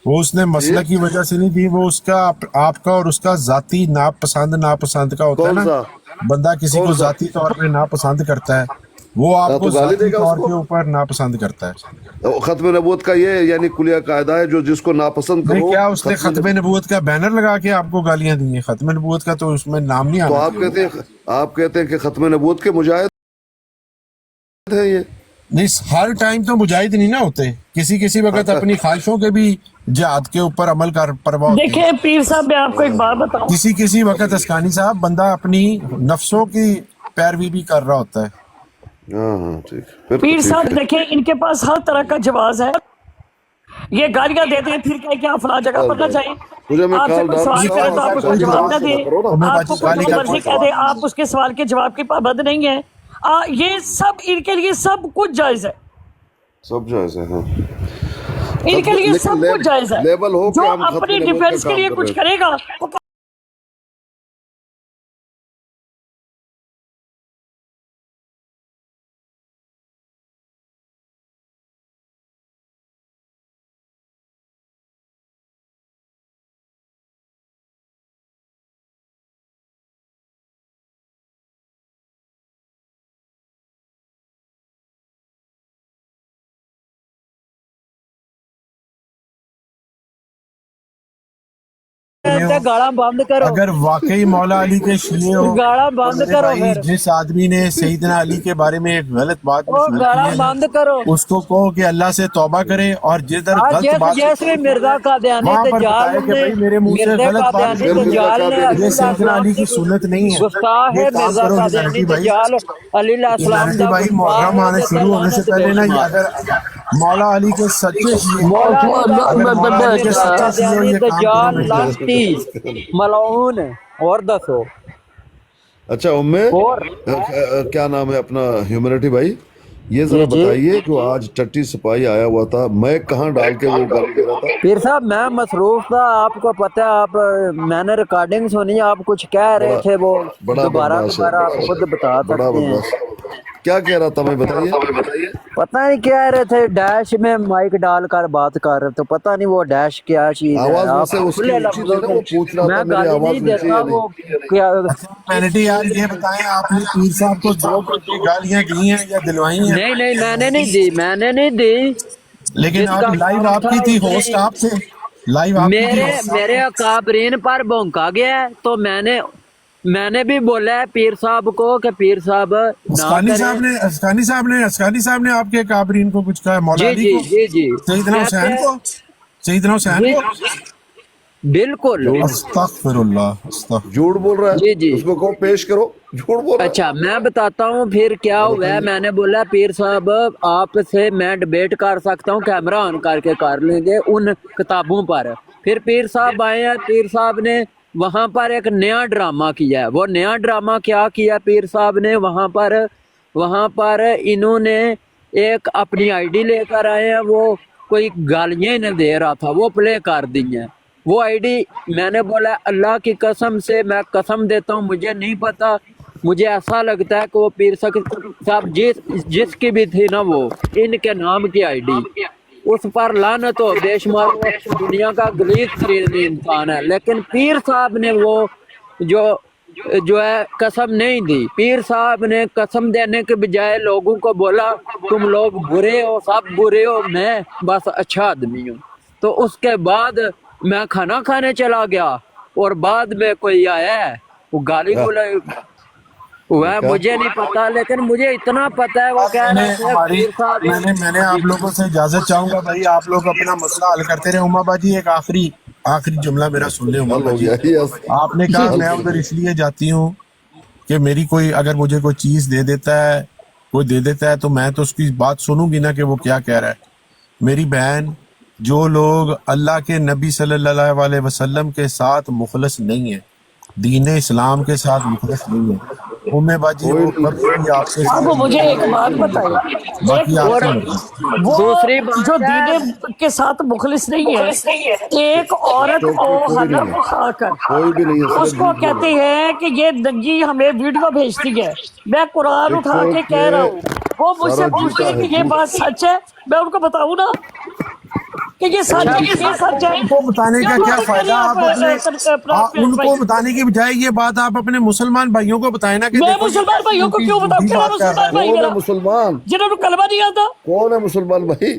वो उसने मसला की वजह से नहीं दी, वो उसका आपका और उसका जाती नापसंद का होता है ना, बंदा किसी को जाती तौर पे नापसंद करता है, وہ آپ ہاں، کو تو گالی ذاتی دے گا اس طور کو؟ کے اوپر ناپسند کرتا ہے. ختم نبوت کا یہ یعنی کلیہ قاعدہ ہے جو جس کو ناپسند نہیں، کرو. کیا اس نے ختم نبوت کا بینر لگا کے آپ کو گالیاں دی ہیں؟ ختم نبوت کا تو اس میں نام نہیں تو آنا آپ چاہیے. کہتے ہیں کہ ختم نبوت کے مجاہد ہے یہ. نہیں، ہر ٹائم تو مجاہد نہیں نہ ہوتے، کسی وقت اپنی خواہشوں کے بھی جہاد کے اوپر عمل کر پرواہ ہوتے ہیں. دیکھیں پیر صاحب میں آپ کو ایک بات بتاؤں، کسی وقت اسکانی صاحب بندہ اپنی نفسوں کی پیروی بھی کر رہا ہوتا ہے. ہاں ٹھیک. پھر تو پیر ٹھیک صاحب ہے. دیکھیں ان کے پاس ہر طرح کا جواز ہے. یہ گالیاں دیتے ہیں پھر کیا فلاں جگہ پر نہ جائیں. تجھے میں آپ سے کال کوئی ڈال سوال دیتا کرے ہوں، تو آپ اس کو کوئی جواب نہ جواز دیں. کرو نا. میں آپ کو باجی کوئی گالی جو کا مرضی کوئی کہہ دے، آپ اس کے سوال کے جواب کی پابند نہیں ہیں. یہ سب ان کے لیے سب کچھ جائز ہے. سب جائز ہے. ہاں ان کے لیے لیکن سب کچھ جائز ہے. لیبل ہو کہ جو ہم ختم اپنی نبوت کا ڈیفنس کے کام لیے کر کچھ رہے ہیں. کرے گا وہ گاڑا بند کرو، اگر واقعی مولا علی کے شیعے ہو گاڑا تو بند میرے کرو بھائی، پھر، جس آدمی نے سیدنا علی کے بارے میں ایک غلط بات وہ مشہور گاڑا کی ہے بند کرو. اس کو کہو کہ اللہ سے توبہ کرے، اور جدھر غلط بات جیسے بھی مرزا قادیانی وہاں پر دجال بتائے کہ نے، بھائی میرے منہ سے مرزا غلط بات قادیانی پھر نکلی ہے، مرزا دجال نے قادیانی علی یہ علیہ سیدنا السلام علی کی سنت نہیں ہے. گستاخ یہ ہے. کام مرزا کرو قادیانی ہیومینٹی بھائی. دجال علی علیہ السلام ہیومینٹی دا بھائی، گستاخ محرم ہے آنے تے شروع ہونے سے لعنت بے پہلے نا، یہ شمار. اگر مولا علی کے سچے شیعے مولا علی دا اگر مولا علی کے مرزا سچے شیعے ہو، قادیانی یہ کام کرو دجال میرے بھائی. لانتی ملعون. اور دسو اچھا اور کیا نام ہے اپنا ہیومینٹی بھائی، یہ ذرا جی بتائیے جو آج ٹٹی سپاہی آیا ہوا تھا، میں کہاں ڈال کے وہ گالی دے رہا تھا؟ پیر صاحب میں مصروف تھا، آپ کو پتہ ہے. آپ میں نے ریکارڈنگ سنی، آپ کچھ کہہ رہے بڑا تھے، وہ بڑا دوبارہ بدماش ہے. آپ خود بتا بڑا سکتے ہیں. بدماش. کیا کہہ رہا تھا میں بتائیے. پتہ نہیں کہہ رہے تھے، ڈیش میں مائک ڈال کر بات کر رہے تو پتہ نہیں وہ ڈیش کیا چیز ہے. آواز آپ ویسے اس کی کھلے اونچی تھی لفظوں نا، سے، وہ پوچھ رہا میں تھا میری گالی نہیں آواز اونچی دیتا. ہے وہ نہیں. کیا ہیومینٹی یار یہ بتائیں، آپ نے پیر صاحب کو ذوق کر کے گالیاں دی ہیں یا دلوائی ہیں؟ نہیں میں نے نہیں دی، میں نے نہیں دی. لیکن جس اب کا لائیو کام آپ تھا کی تھی، اس ہوسٹ نے آپ تھے، لائیو آپ کی تھی، ہوسٹ آپ میرے تھے. اکابرین پر بھونکا گیا ہے، تو میں نے بھی بولا ہے پیر صاحب کو کہ پیر صاحب نہ اسکانی کریں. صاحب نے آپ کے کابرین کو کچھ کہا؟ مولا جی علی جی کو، جی جی سیدنا کہتے حسین ہیں. کو، سیدنا حسین جی کو؟ بالکل. استغفر اللہ، استغفر. جھوٹ بول رہا جی ہے، جی اس کو کہو پیش کرو. جھوٹ بول رہا اچھا میں بتاتا ہوں پھر کیا ہے. ہوا ہے. میں نے بولا پیر صاحب آپ سے میں ڈبیٹ کر سکتا ہوں، کیمرہ آن کر کے کر لیں گے ان کتابوں پر. پھر پیر صاحب آئے ہیں، پیر صاحب نے وہاں پر ایک نیا ڈرامہ کیا ہے. وہ نیا ڈرامہ کیا کیا پیر صاحب نے وہاں پر انہوں نے ایک اپنی آئی ڈی لے کر آئے ہیں، وہ کوئی گالیاں انہیں دے رہا تھا، وہ پلے کر دی ہیں وہ آئی ڈی. میں نے بولا اللہ کی قسم سے میں قسم دیتا ہوں مجھے نہیں پتا، مجھے ایسا لگتا ہے کہ وہ پیر صاحب جس کی بھی تھی نا، وہ ان کے نام کی آئی ڈی، اس پر لعنت ہو بے شمار. وہ دنیا کا غلیظ ترین انسان ہے، لیکن پیر صاحب نے وہ جو ہے قسم نہیں دی. پیر صاحب نے قسم دینے کے بجائے لوگوں کو بولا تم لوگ برے ہو، سب برے ہو، میں بس اچھا آدمی ہوں. تو اس کے بعد میں کھانا کھانے چلا گیا، اور بعد میں کوئی آیا ہے وہ گالی گولا وہ مجھے نہیں پتا، لیکن مجھے اتنا پتا ہے وہ اب کہہ رہے تھے پیر صاحب. میں نے آپ لوگوں سے اجازت چاہوں گا بھائی، آپ لوگ اپنا مسئلہ حل کرتے رہے. اما باجی ایک آخری جملہ میرا سن لیں. اما حل ہو باجی، گیا. یس. آپ نے کہا میں ادھر اس لیے جاتی ہوں کہ میری کوئی اگر مجھے کوئی چیز دے دیتا ہے تو میں تو اس کی بات سنوں گی نا کہ وہ کیا کہہ رہا ہے. میری بہن، جو لوگ اللہ کے نبی صلی اللہ علیہ وسلم کے ساتھ مخلص نہیں ہیں، دین اسلام کے ساتھ مخلص نہیں ہیں، امے باجی کوئی وہ کبھی بھی آپ سے اب مجھے ایک بات بتائیں، باقی آپ اور کی مرضی. وہ دوسری جو بات ہے، دین کے ساتھ مخلص نہیں ہے، ایک عورت کو کوئی نہیں حلف ہے، کھا کر کوئی بھی نہیں ہے، اس صرف کو جھوٹ بول کہتے رہا ہیں کہ یہ ننگی ہمیں ویڈیو بھیجتی ہے، میں قرآن ہے. اٹھا کے ٹک کہہ رہا ٹاک ہوں. وہ مجھ سے سارا پوچھتے جھوٹا ہیں ہے، کہ یہ جھوٹ. بات سچ ہے، میں ان کو بتاؤں نا. कि ये सच है। उनको बताने का क्या फायदा? आप अपने उनको बताने की बजाय ये बात आप अपने मुसलमान भाइयों को बताएं ना कि मैं देखो, मुसलमान भाइयों को क्यों बताऊं? क्या मुसलमान भाई कौन है मेरा मुसलमान? जिन्होंने कलमा नहीं आता? कौन है मुसलमान भाई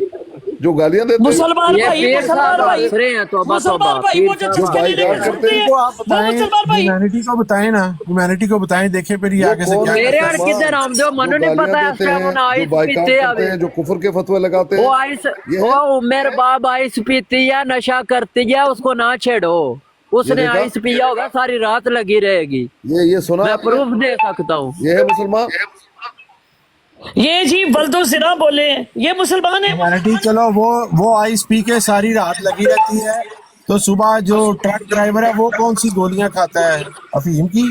जो गालियां देते हैं? मुसलमान ये भाई, पीर मुसलमान साहब भाई, हंस रहे हैं, तौबा मुसलमान तौबा, भाई वो जो पीर जिसके साहब लिए बाइकाट नहीं करते सुनते हैं, हैं इनको आप वो बताएं, मुसलमान भाई। ह्यूमैनिटी को बताएं ना, ह्यूमैनिटी को बताएं, देखें फिर ये आगे से कौन क्या है मेरे यार मुसलमान किधर आमदो जो मनु नहीं गालियां पता है देते क्या हैं, वो जो आइस बाइकाट पीते करते हैं, हैं, जो कुफर के फतवे लगाते वो हैं? आइस ये है? वो मेरे बाप आइस पीती है, नशा करती है, उसको ना छेड़ो। उसने देखा? आइस पिया होगा, सारी रात लगी रहेगी। ये सुना मैं आपने? प्रूफ दे सकता हूँ। ये है मुसलमान? ये जी वल्दो जिना बोले हैं, ये मुसलमान है। ह्यूमैनिटी। चलो वो आइस पी के सारी रात लगी रहती है, तो सुबह जो ट्रक ड्राइवर है वो कौन सी गोलियां खाता है? अफीम की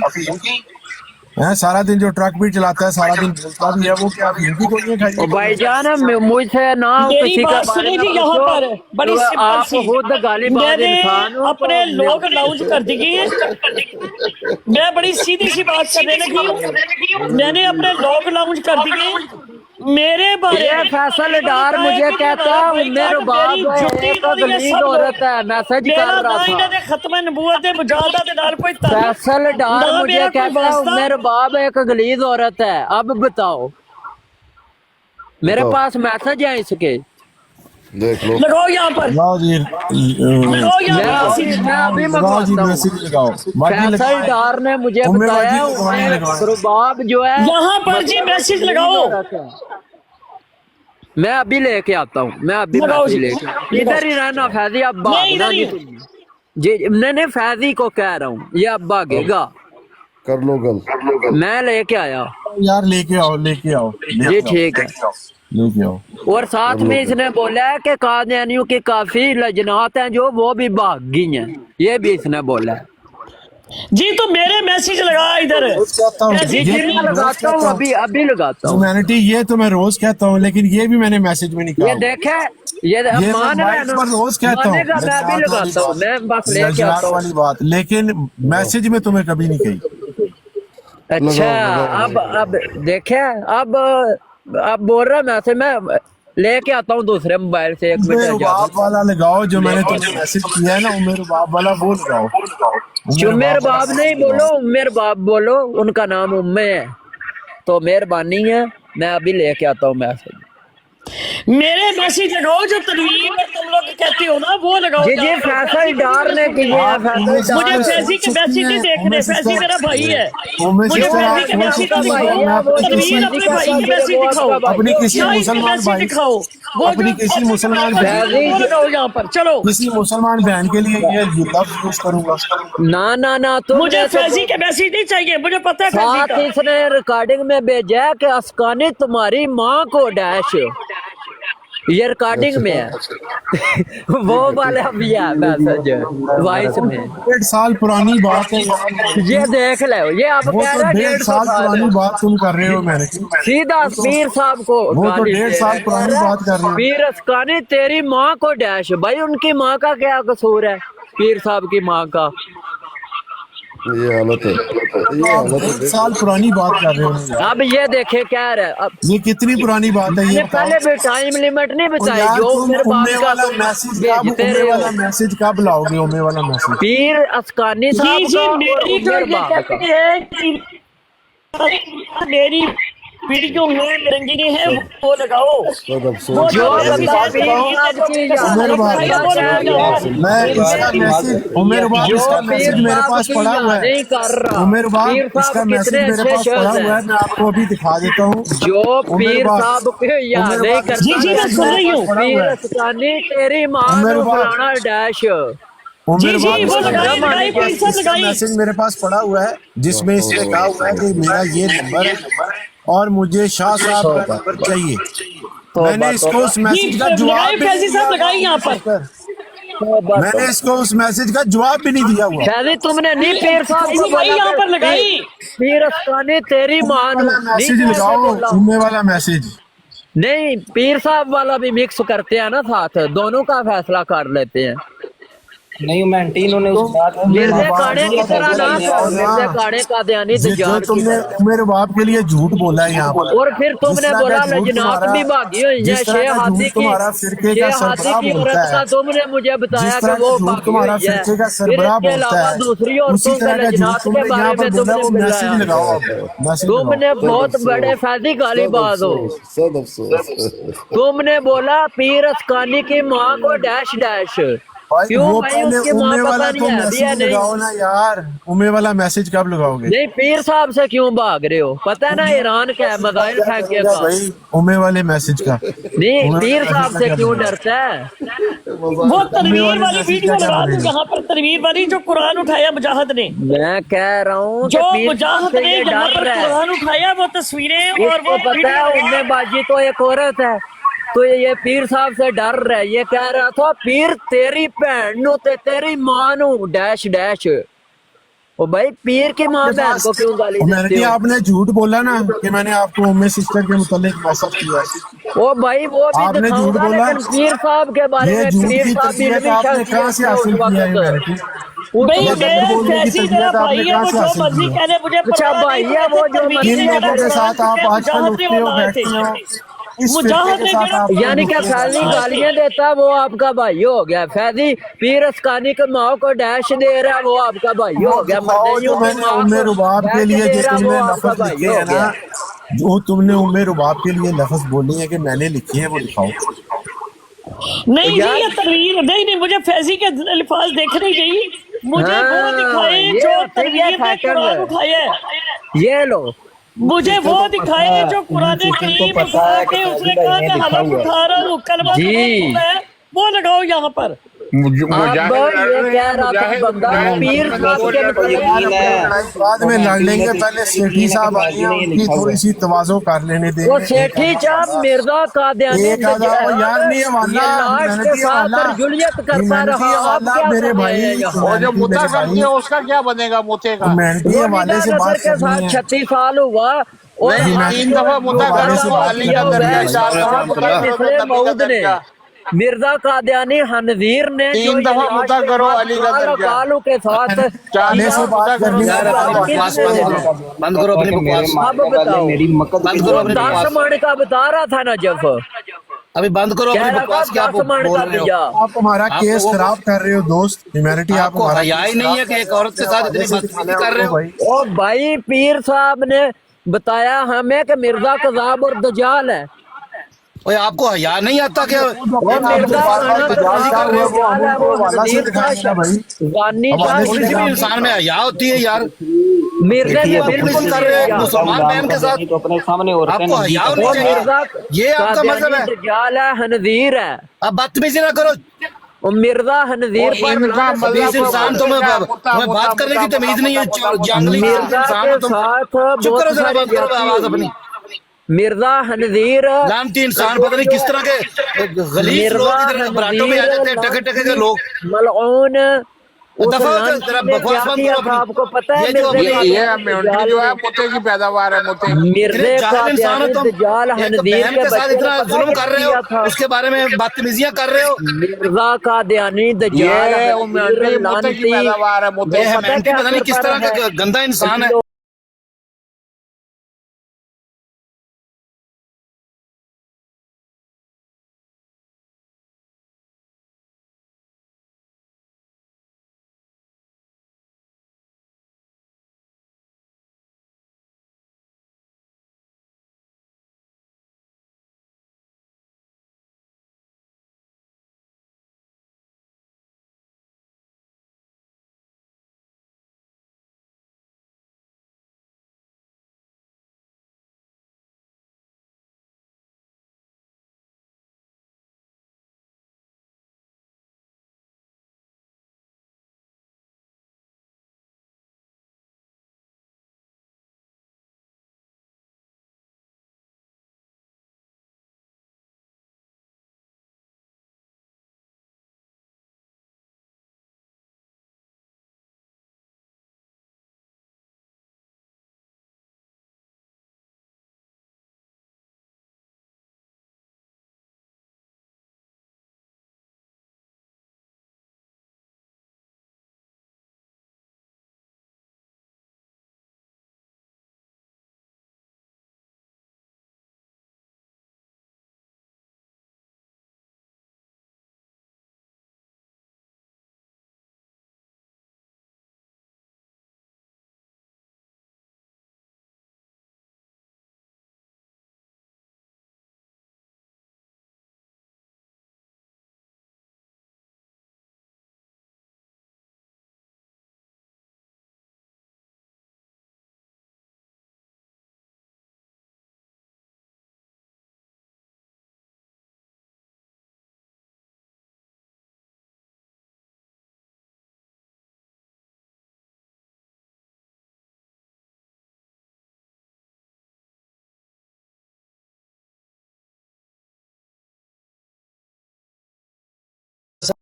है। सारा दिन जो ट्रक भी चलाता है, सारा दिन बोलता भी है, वो क्या अफीम की गोलियां खाई? और भाईजान मुझसे ना मेरी किसी के बात बारे सुनिए में जी, यहाँ पूछो, पर बड़ी तो सिंपल आप सी। खुद गालिबाज मैंने इंसान हो, अपने तो लोग लाउंज कर दिए। मैं बड़ी सीधी सी बात करने लगी हूँ। मैंने अपने लोग लाउंज कर दिए। मेरे बारे ये में फैसल डार मुझे कहता है मेरे बाप एक गलीज औरत है, मैसेज कर रहा था। खत्म नबूवत दे मुजाहदा दे नाल कोई ताल्लुक फैसल डार ना मुझे मेरा कोई कहता है वास्ता। मेरे बाप एक गलीज औरत है। अब बताओ, मेरे बताओ। पास मैसेज है इसके। देख लो। लगाओ यहाँ पर, लगाओ जी, लगाओ यहाँ पर। मैं अभी लगाओ जी, मंगवाता हूँ। मैसेज लगाओ। बाकी फैसल लगाओ। डार ने मुझे उम्मीद बताया वाजी लगवाएं, लगाएं। रुबाब जो है यहाँ पर जी मैसेज लगाओ। मैं अभी लेके आता हूँ, मैं अभी लगाओ मैसेज जी। लेके। इधर ही रहना फैजी, अब नहीं, भागना इधर ही नहीं तुम। जी नहीं फैजी को कह रहा हूँ, ये अब भागेगा। कर लो गल। मैं लेके आया यार लेके आओ, लेके आओ, जी, ठीक है। लेके आओ। और साथ में इसने बोला है कि कादियानियों की काफी लजनात हैं जो वो भी भाग गई हैं, ये भी इसने बोला है जी। तो मेरे मैसेज लगा इधर। कहता हूँ ऐसी ये मैं लगाता हूँ, अभी लगाता हूँ। ह्यूमैनिटी, ये तो मैं रोज कहता हूँ, लेकिन ये भी मैंने मैसेज में नहीं ये कहा। देखे, ये ये मान मैं रहे माइक पर रोज कहता हूँ, मानेगा, मैं अभी लगाता हूँ, मैं बस लेके लज्जात आता हूँ। वाली बात, लेकिन मैसेज में तुम्हें कभी नहीं कही। अच्छा अब देखे, अब बोल रहा मैसेज मैं लेके आता हूँ दूसरे मोबाइल से। एक उमेर मिनट बाप वाला लगाओ, जो मैंने तुम्हें मैसेज किया है ना, उमेर बाप वाला वो लगाओ। मेरे बाप नहीं बोलो, मेरे बाप बोलो, उनका नाम उम्मे है, तो मेहरबानी है। मैं अभी लेके आता हूँ मैसेज। मेरे मैसेज लगाओ जो तनवीर और तुम लोग कहते हो ना, वो लगाओ। जी फैसल डार ने किए हैं, फैसल मुझे डार। फैजी के मैसेज नहीं देखने। फैजी मेरा भाई है, मुझे सिस्टर, फैजी के मैसेज आप- दिखाओ। अपनी किसी- तनवीर अपने भाई के मैसेज दिखाओ। अपनी किसी या इसके मुसलमान मैसेज भाई, दिखाओ। वो अपनी जो- किसी मुसलमान वो बहन, लगाओ यहाँ पर। चलो, किसी मुसलमान बहन के लिए ये लफ्ज यूज करूंगा। ना तुम मुझे फैजी के मैसेज नहीं चाहिए, मुझे पता है फैजी साथ का। इसने रिकॉर्डिंग में भेजा है कि अस्कानी तुम्हारी माँ को डैश, ये रिकॉर्डिंग में है। वो वाला भी है मैसेज वॉइस में। 1.5 साल पुरानी बात है। ये देख लो, ये आप वो कह तो रहे 1.5 साल पुरानी बात तुम कर रहे हो। मैंने सीधा पीर साहब को वो तो गाली 1.5 दे साल रहे पुरानी हैं। बात कर रहे हो। पीर अस्कानी तेरी माँ को डैश, भाई उनकी माँ का क्या कसूर है? पीर साहब की माँ का। ये हालत है, ये हालत 1 है। साल पुरानी बात कर रहे हो। अब ये देखे क्या रहे, अब ये कितनी पुरानी बात है ये मैंने बताओ। पहले भी टाइम लिमिट नहीं बताई यार जो तुम मेरे बाप उम्मे का वाला तुम मैसेज भेजते उम्मे रहे वाला हो। मैसेज कब लाओगे? उम्मे वाला मैसेज पीर अस्कानी जी साहब जी, का और मेरी जो उमर ये बाप का। कहते हैं कि मेरी वीडियो में रंगीनी है, वो लगाओ। सब अफसोस वो जो है। बंदा पीर साहब की उमर बाप, मैं इसका मैसेज उमेर बाप, इसका मैसेज मेरे पास पड़ा हुआ है। नहीं कर रहा। उमेर बाप, पीर इसका साहब मैसेज कितने मेरे अच्छे पास पड़ा शख्स हुआ है, हैं। मैं आपको अभी दिखा देता हूँ। जो उमर पीर बाप, साहब के याद उमर नहीं बाप, करता। जी, मैं सुन रही हूँ। पीर अस्कानी तेरी माँ उमर नु बाप। फलाना डैश। उमेर जी, बाप, वो इसका लगाई, लगाई, मैसेज- पीर साहब इसका लगाई। मैसेज मेरे पास पड़ा हुआ है, जिसमें इसने कहा हुआ है कि मेरा ये नंबर है और मुझे शाह साहब का नंबर चाहिए। मैंने इसको उस मैसेज का जवाब लगाई, भी फैजी नहीं साहब दिया। लगाई यहाँ पर। मैंने इसको उस मैसेज का जवाब भी नहीं दिया हुआ। शायद तुमने नहीं पीर साहब को लगाई यहाँ पर लगाई। पीर अस्कानी तेरी माँ नु वाला मैसेज नहीं लगाओ, बोला। उम्मे वाला मैसेज। नहीं, पीर साहब वाला भी मिक्स करते हैं ना साथ, दोनों का फैसला कर लेते हैं। नहीं मेंटी इन्होंने उस बात को मिर्जे बात काने नहीं की तरह ना करते कहो, ना। मिर्जे काने कादियानी ये जो दज्जाल की तुमने तरह। मेरे बाप के लिए झूठ बोला है यहाँ पर, और फिर जिस तुमने तरह बोला का झूठ लजनात तुम्हारा, भी भागी हुई है, जिस तरह छह का हाथी झूठ की तुम्हारा फिरके का 6 हाथी सरबराह की बोलता औरत है, का तुमने मुझे बताया जिस कि तरह वो का झूठ भागी तुम्हारा हुई है, फिरके का फिर सरबराह इसके बोलता अलावा है, दूसरी उसी औरतों के तरह का झूठ लजनात के तुमने यहाँ बारे पर में बोला। तुमने वो मैसेज बताया। लगाओ, अब मैसेज लगाओ। तुमने बहुत बड़े फैजी गाली सद बाज हो। अफसोस, सद अफसोस। तुमने बोला पीर अस्कानी की माँ को डैश डैश, भाई क्यों वो भाई? पहले उसकी माँ उम्मे पता वाला नहीं तो है भी है मैसेज नहीं। लगाओ ना यार, उम्मे वाला मैसेज कब लगाओगे? नहीं, पीर साहब से क्यों भाग रहे हो? पता है ना ईरान का है, मजाइल क्या फेंके करेगा का। भाई उम्मे वाले मैसेज का? नहीं, उम्मे वाले पीर मैसेज साहब का से क्या क्यों बनेगा? डरता है? वो उम्मे तनवीर वाले वाली मैसेज वीडियो का क्या लगा दो बनेगा? यहाँ पर, तनवीर वाली जो कुरान उठाया मुजाहिद ने, मैं कह रहा हूँ कि जो पीर साहब मुजाहिद से ने ये यहाँ डर पर रहा है। कुरान उठाया, वो तस्वीरें और वो इसको पता वीडियो है उम्मे बाजी तो एक औरत है, तो ये पीर साहब से डर रहा है। ये कह रहा था पीर तेरी भैन नु ते तेरी मां नु डैश डैश। ओ भाई, पीर की माँ बहन को क्यों गाली देते ह्यूमैनिटी हो? आपने झूठ बोला ना कि मैंने आपको उम्मे सिस्टर के मुतालिक मैसेज किया है। ओ भाई, वो भी आपने झूठ दिखाऊंगा, बोला। लेकिन पीर साहब के बारे ये में झूठ पीर की साहब तरबियत इल्मी आपने कहाँ शख्सियत से है उस हासिल किया है वक्त। ह्यूमैनिटी? भाई ये झूठ मैं बोलने की फैसी मेरा तरबियत आपने भाई है, कहाँ वो से जो हासिल की मर्जी है? कहने मुझे अच्छा परवाह नहीं। भाई तो है कहते वो जो तनवीर किन ने मर्जी मेरा लोगों के कुरान साथ आप चुके, आजकल मुजाहिद ने उठते वो हो लाए थे। बैठते हो? इस फिरके मुजाहिद के ने साथ जो आप यानी क्या फैजी गालियां देता है वो आपका भाई हो गया? फैजी पीर अस्कानी के माँ को डैश दे रहा है, वो आपका भाई वो हो गया? दिखाओ मर्दइयों जो की मैंने माँ उम्मे को रुबाब के डैश लिए दे जो रहा है, वो तुमने आपका लफ्ज भाई लिखे हो हैं ना, गया। जो तुमने उम्मे रुबाब के लिए लफ्ज बोले हैं कि मैंने लिखे हैं, वो दिखाओ। नहीं जी, यार ये तनवीर नहीं नहीं, मुझे फैजी के अल्फाज देखने गई, मुझे वो हाँ, दिखाए ये जो होते ही है तनवीर ने कुरान फैक्टर। उठाया है। ये लो, मुझे वो दिखाए जो कुरान किसी को करीम पता उठा है कि के फैजी उसने भाई कहा ने मैं लिखा हलफ हुआ है। उठा रहा हूँ, कलमा जी। है, वो लगाओ यहाँ पर। अब ये कह रहा था बंदा पीर साहब के को मतलब यकीन है, बाद में लड़ लेंगे, तो पहले इसको सेठी यकीन है कि साहब आए फैजी हैं, ने ये उनकी लिखा हुआ थोड़ी है। सी तवाज़ो कर लेने देंगे। वो सेठी चाप मिर्जा कादियानी एक आधा वो यार नहीं है वाला, ये लाश के साथ जुलियत करता रहा। आप वाला क्या मेरे कर भाई, रहे हैं यहाँ? और जो ह्यूमैनिटी मुद्दा मेरे करती भाई, है उसका क्या बनेगा मुद्दे का? ह्यूमैनिटी हवाले रोहिदा से नसर बात के करनी साथ है। 36 साल हुआ और नहीं, आज 3 जो दफा मुद्दा हवाले करो से तो बात अली का करनी है दर्जा, भाई। 4 दफा मुद्दा करो तो मिसले नबी का मऊद ने, दर्जा। मिर्जा कादियानी हनवीर ने जो 3 ये दफा लाश मुद्दा के करो साथ अली का दर्जा। कालू के साथ 4 हवाले से दफा बात मुद्दा करो करनी तो है। यार नबी अपनी का किस बकवास दर्जा। ने बंद देना? करो, बंद करो अपनी बकवास। अब बताओ, मेरी मक्कत बंद वो करो अपनी 10 बकवास। मण का बता रहा था नजफ, अभी बंद करो कह अपनी रहा था बकवास, क्या आप 10 मण बोल का रहे हो? दिया। आप हमारा आप केस लोगों को खराब कर रहे हो दोस्त, ह्यूमैनिटी आप आपको हमारा हया केस ही नहीं है खराब कि एक कर औरत के रहे हो। साथ हवाले इतनी से बदतमीजी दिखाना कर रहे आपको हो। भाई। ओ भाई, पीर साहब ने बताया हमें कि मिर्जा कज़ाब और दजाल है। ओए आपको हया नहीं आता कि वो एक औरत जो के मिर्जा बार साथ बार खाना आप दजाल बदतमीजी कज़ाब कर साहब और रहे हुए हो? वो हम दजाल है, उनको वो हवाला से हनवीर दिखाएंगे ना भाई, गानी था, हवाले से किसी भी दिखाएंगे। इंसान में हया होती है यार। मिर्जे ये ने बदतमीजी बिल्कुल कर नहीं रहे हो एक किया। मुसलमान बहन के साथ, तो अपने सामने और आपको हया होनी वो चाहिए। मिर्जा ये आपका मजहब कादियानी है। दजाल है, हनवीर है। अब बदतमीजी ना करो। वो मिर्जा हनवीर और पर इनका लानत बीस मतलब अल्लाह इंसान करे। तुम्हें बात करने की तमीज नहीं है, जंगली मिर्जा इंसान के हो तुम। साथ चुप करो बहुत जरा, सारी बंद करो ज्यादती आवाज हुई। अपनी। मिर्जा हनवीर, लानती इंसान, पता नहीं किस तरह के गलीस मिर्जा लोग इधर बरातों में आ हनवीर जाते हैं, टके टके के लोग। मलऊन, उस दफा हो जाओ, लानती जरा ने क्या बकवास बंद किया करो था अपनी। आपको पता है? ये जो मिर्जे अपनी ये कादियानी इम्यूनिटी दजाल जो है ने, मोते की पैदावार है, मोते की। मिर्जे इतने जाहिल इंसान हो कादियानी तुम, दजाल एक हनवीर बहन के के साथ बच्चे ने इतना पता जुल्म क्या कर रहे किया था? हो, उसके बारे में बदतमीजियां कर रहे हो। मिर्जा कादियानी दजाल ये हनवीर इम्यूनिटी मोते की लानती, पैदावार है, मोते वो ये की। पता हेमेंटी क्या पता नहीं किस करता तरह है? का गंदा इंसान है।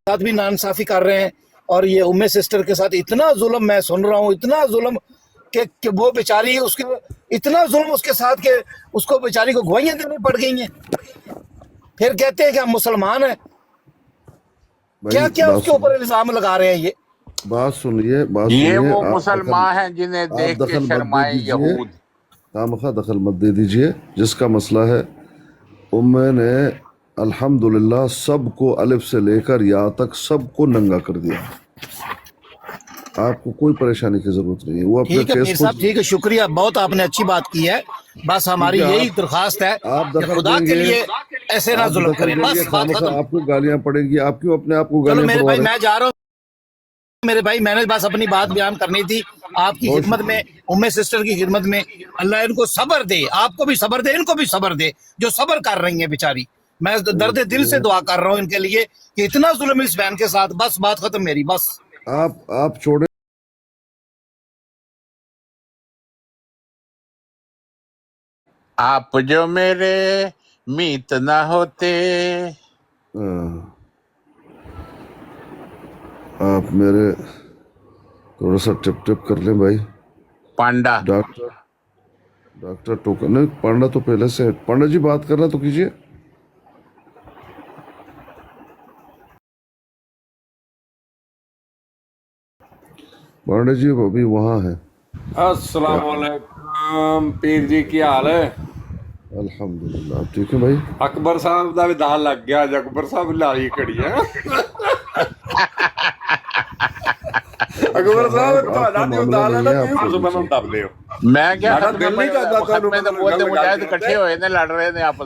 साथ भी नाइंसाफी कर रहे हैं और ये उम्मे सिस्टर के साथ इतना जुल्म मैं सुन रहा हूँ, इतना जुल्म कि वो बेचारी उसके इतना जुल्म उसके साथ के उसको बेचारी को गवाहियां देनी पड़ गई हैं। फिर कहते हैं कि हम मुसलमान हैं। क्या क्या उसके ऊपर इल्जाम लगा रहे हैं ये। बात सुनिए, बात ये सुनिए। वो आप मुसलमान हैं जिन्हें आप देख के दखल मत शर्माए दे दीजिए, यहूद। खामखा दखल मत दे दीजिए। जिसका मसला है, उम्मे ने अल्हम्दुलिल्लाह सबको अलिफ से लेकर या तक सबको नंगा कर दिया। आपको कोई परेशानी की जरूरत नहीं है। वो अपने ठीक है मीर केस साहब, को, ठीक है, शुक्रिया, बहुत आपने अच्छी बात की है। बस हमारी ठीक है, यही आप- दरखास्त है आप कि दखल खुदा के देंगे, लिए ऐसे ना आप जुल्म दखल करें। देंगे, बस बात खामखा खत्म। आपको गालियां पड़ेंगी। आप क्यों अपने आप को चलो गालियां मेरे पड़वा भाई रहे मैं जा रहा हूँ। मेरे भाई मैंने बस अपनी बात बयान करनी थी आपकी बहुत खिदमत में, उम्मे सिस्टर की खिदमत में। अल्लाह इनको सब्र दे, आपको भी सब्र दे, इनको भी सब्र दे जो सब्र कर रही हैं बेचारी। मैं दर्द दिल से दुआ कर रहा हूँ इनके लिए कि इतना जुल्म इस बहन के साथ। बस बात खत्म मेरी, बस। आप छोड़े। आप जो मेरे मीत ना होते। आप मेरे थोड़ा सा टिप टिप कर लें भाई। पांडा डॉक्टर टोकन नहीं, पांडा तो पहले से। पांडा जी बात करना तो कीजिए। पांडा जी अभी वहाँ है। अस्सलाम वालेकुम पीर जी, की हाल है? अल्हम्दुलिल्लाह, आप ठीक है भाई? अकबर साहब ਦਾ ਵੀ ਦਾਲ ਲੱਗ ਗਿਆ ਅੱਜ। ਅਕਬਰ ਸਾਹਿਬ ਲਾਈ ਘੜੀ ਹੈ। ਅਕਬਰ ਸਾਹਿਬ ਤੁਹਾਡਾ ਜੋ ਦਾਲ ਹੈ ਨਾ, ਤੁਸੀਂ ਦੁਸ਼ਮਣ ਨੂੰ ਦੱਬਦੇ ਹੋ। मैं क्या ਸਾਡਾ ਦਿਲ ਨਹੀਂ ਕਰਦਾ ਤੁਹਾਨੂੰ मुजाहिद इकट्ठे हुए ने लड़ रहे ने आपस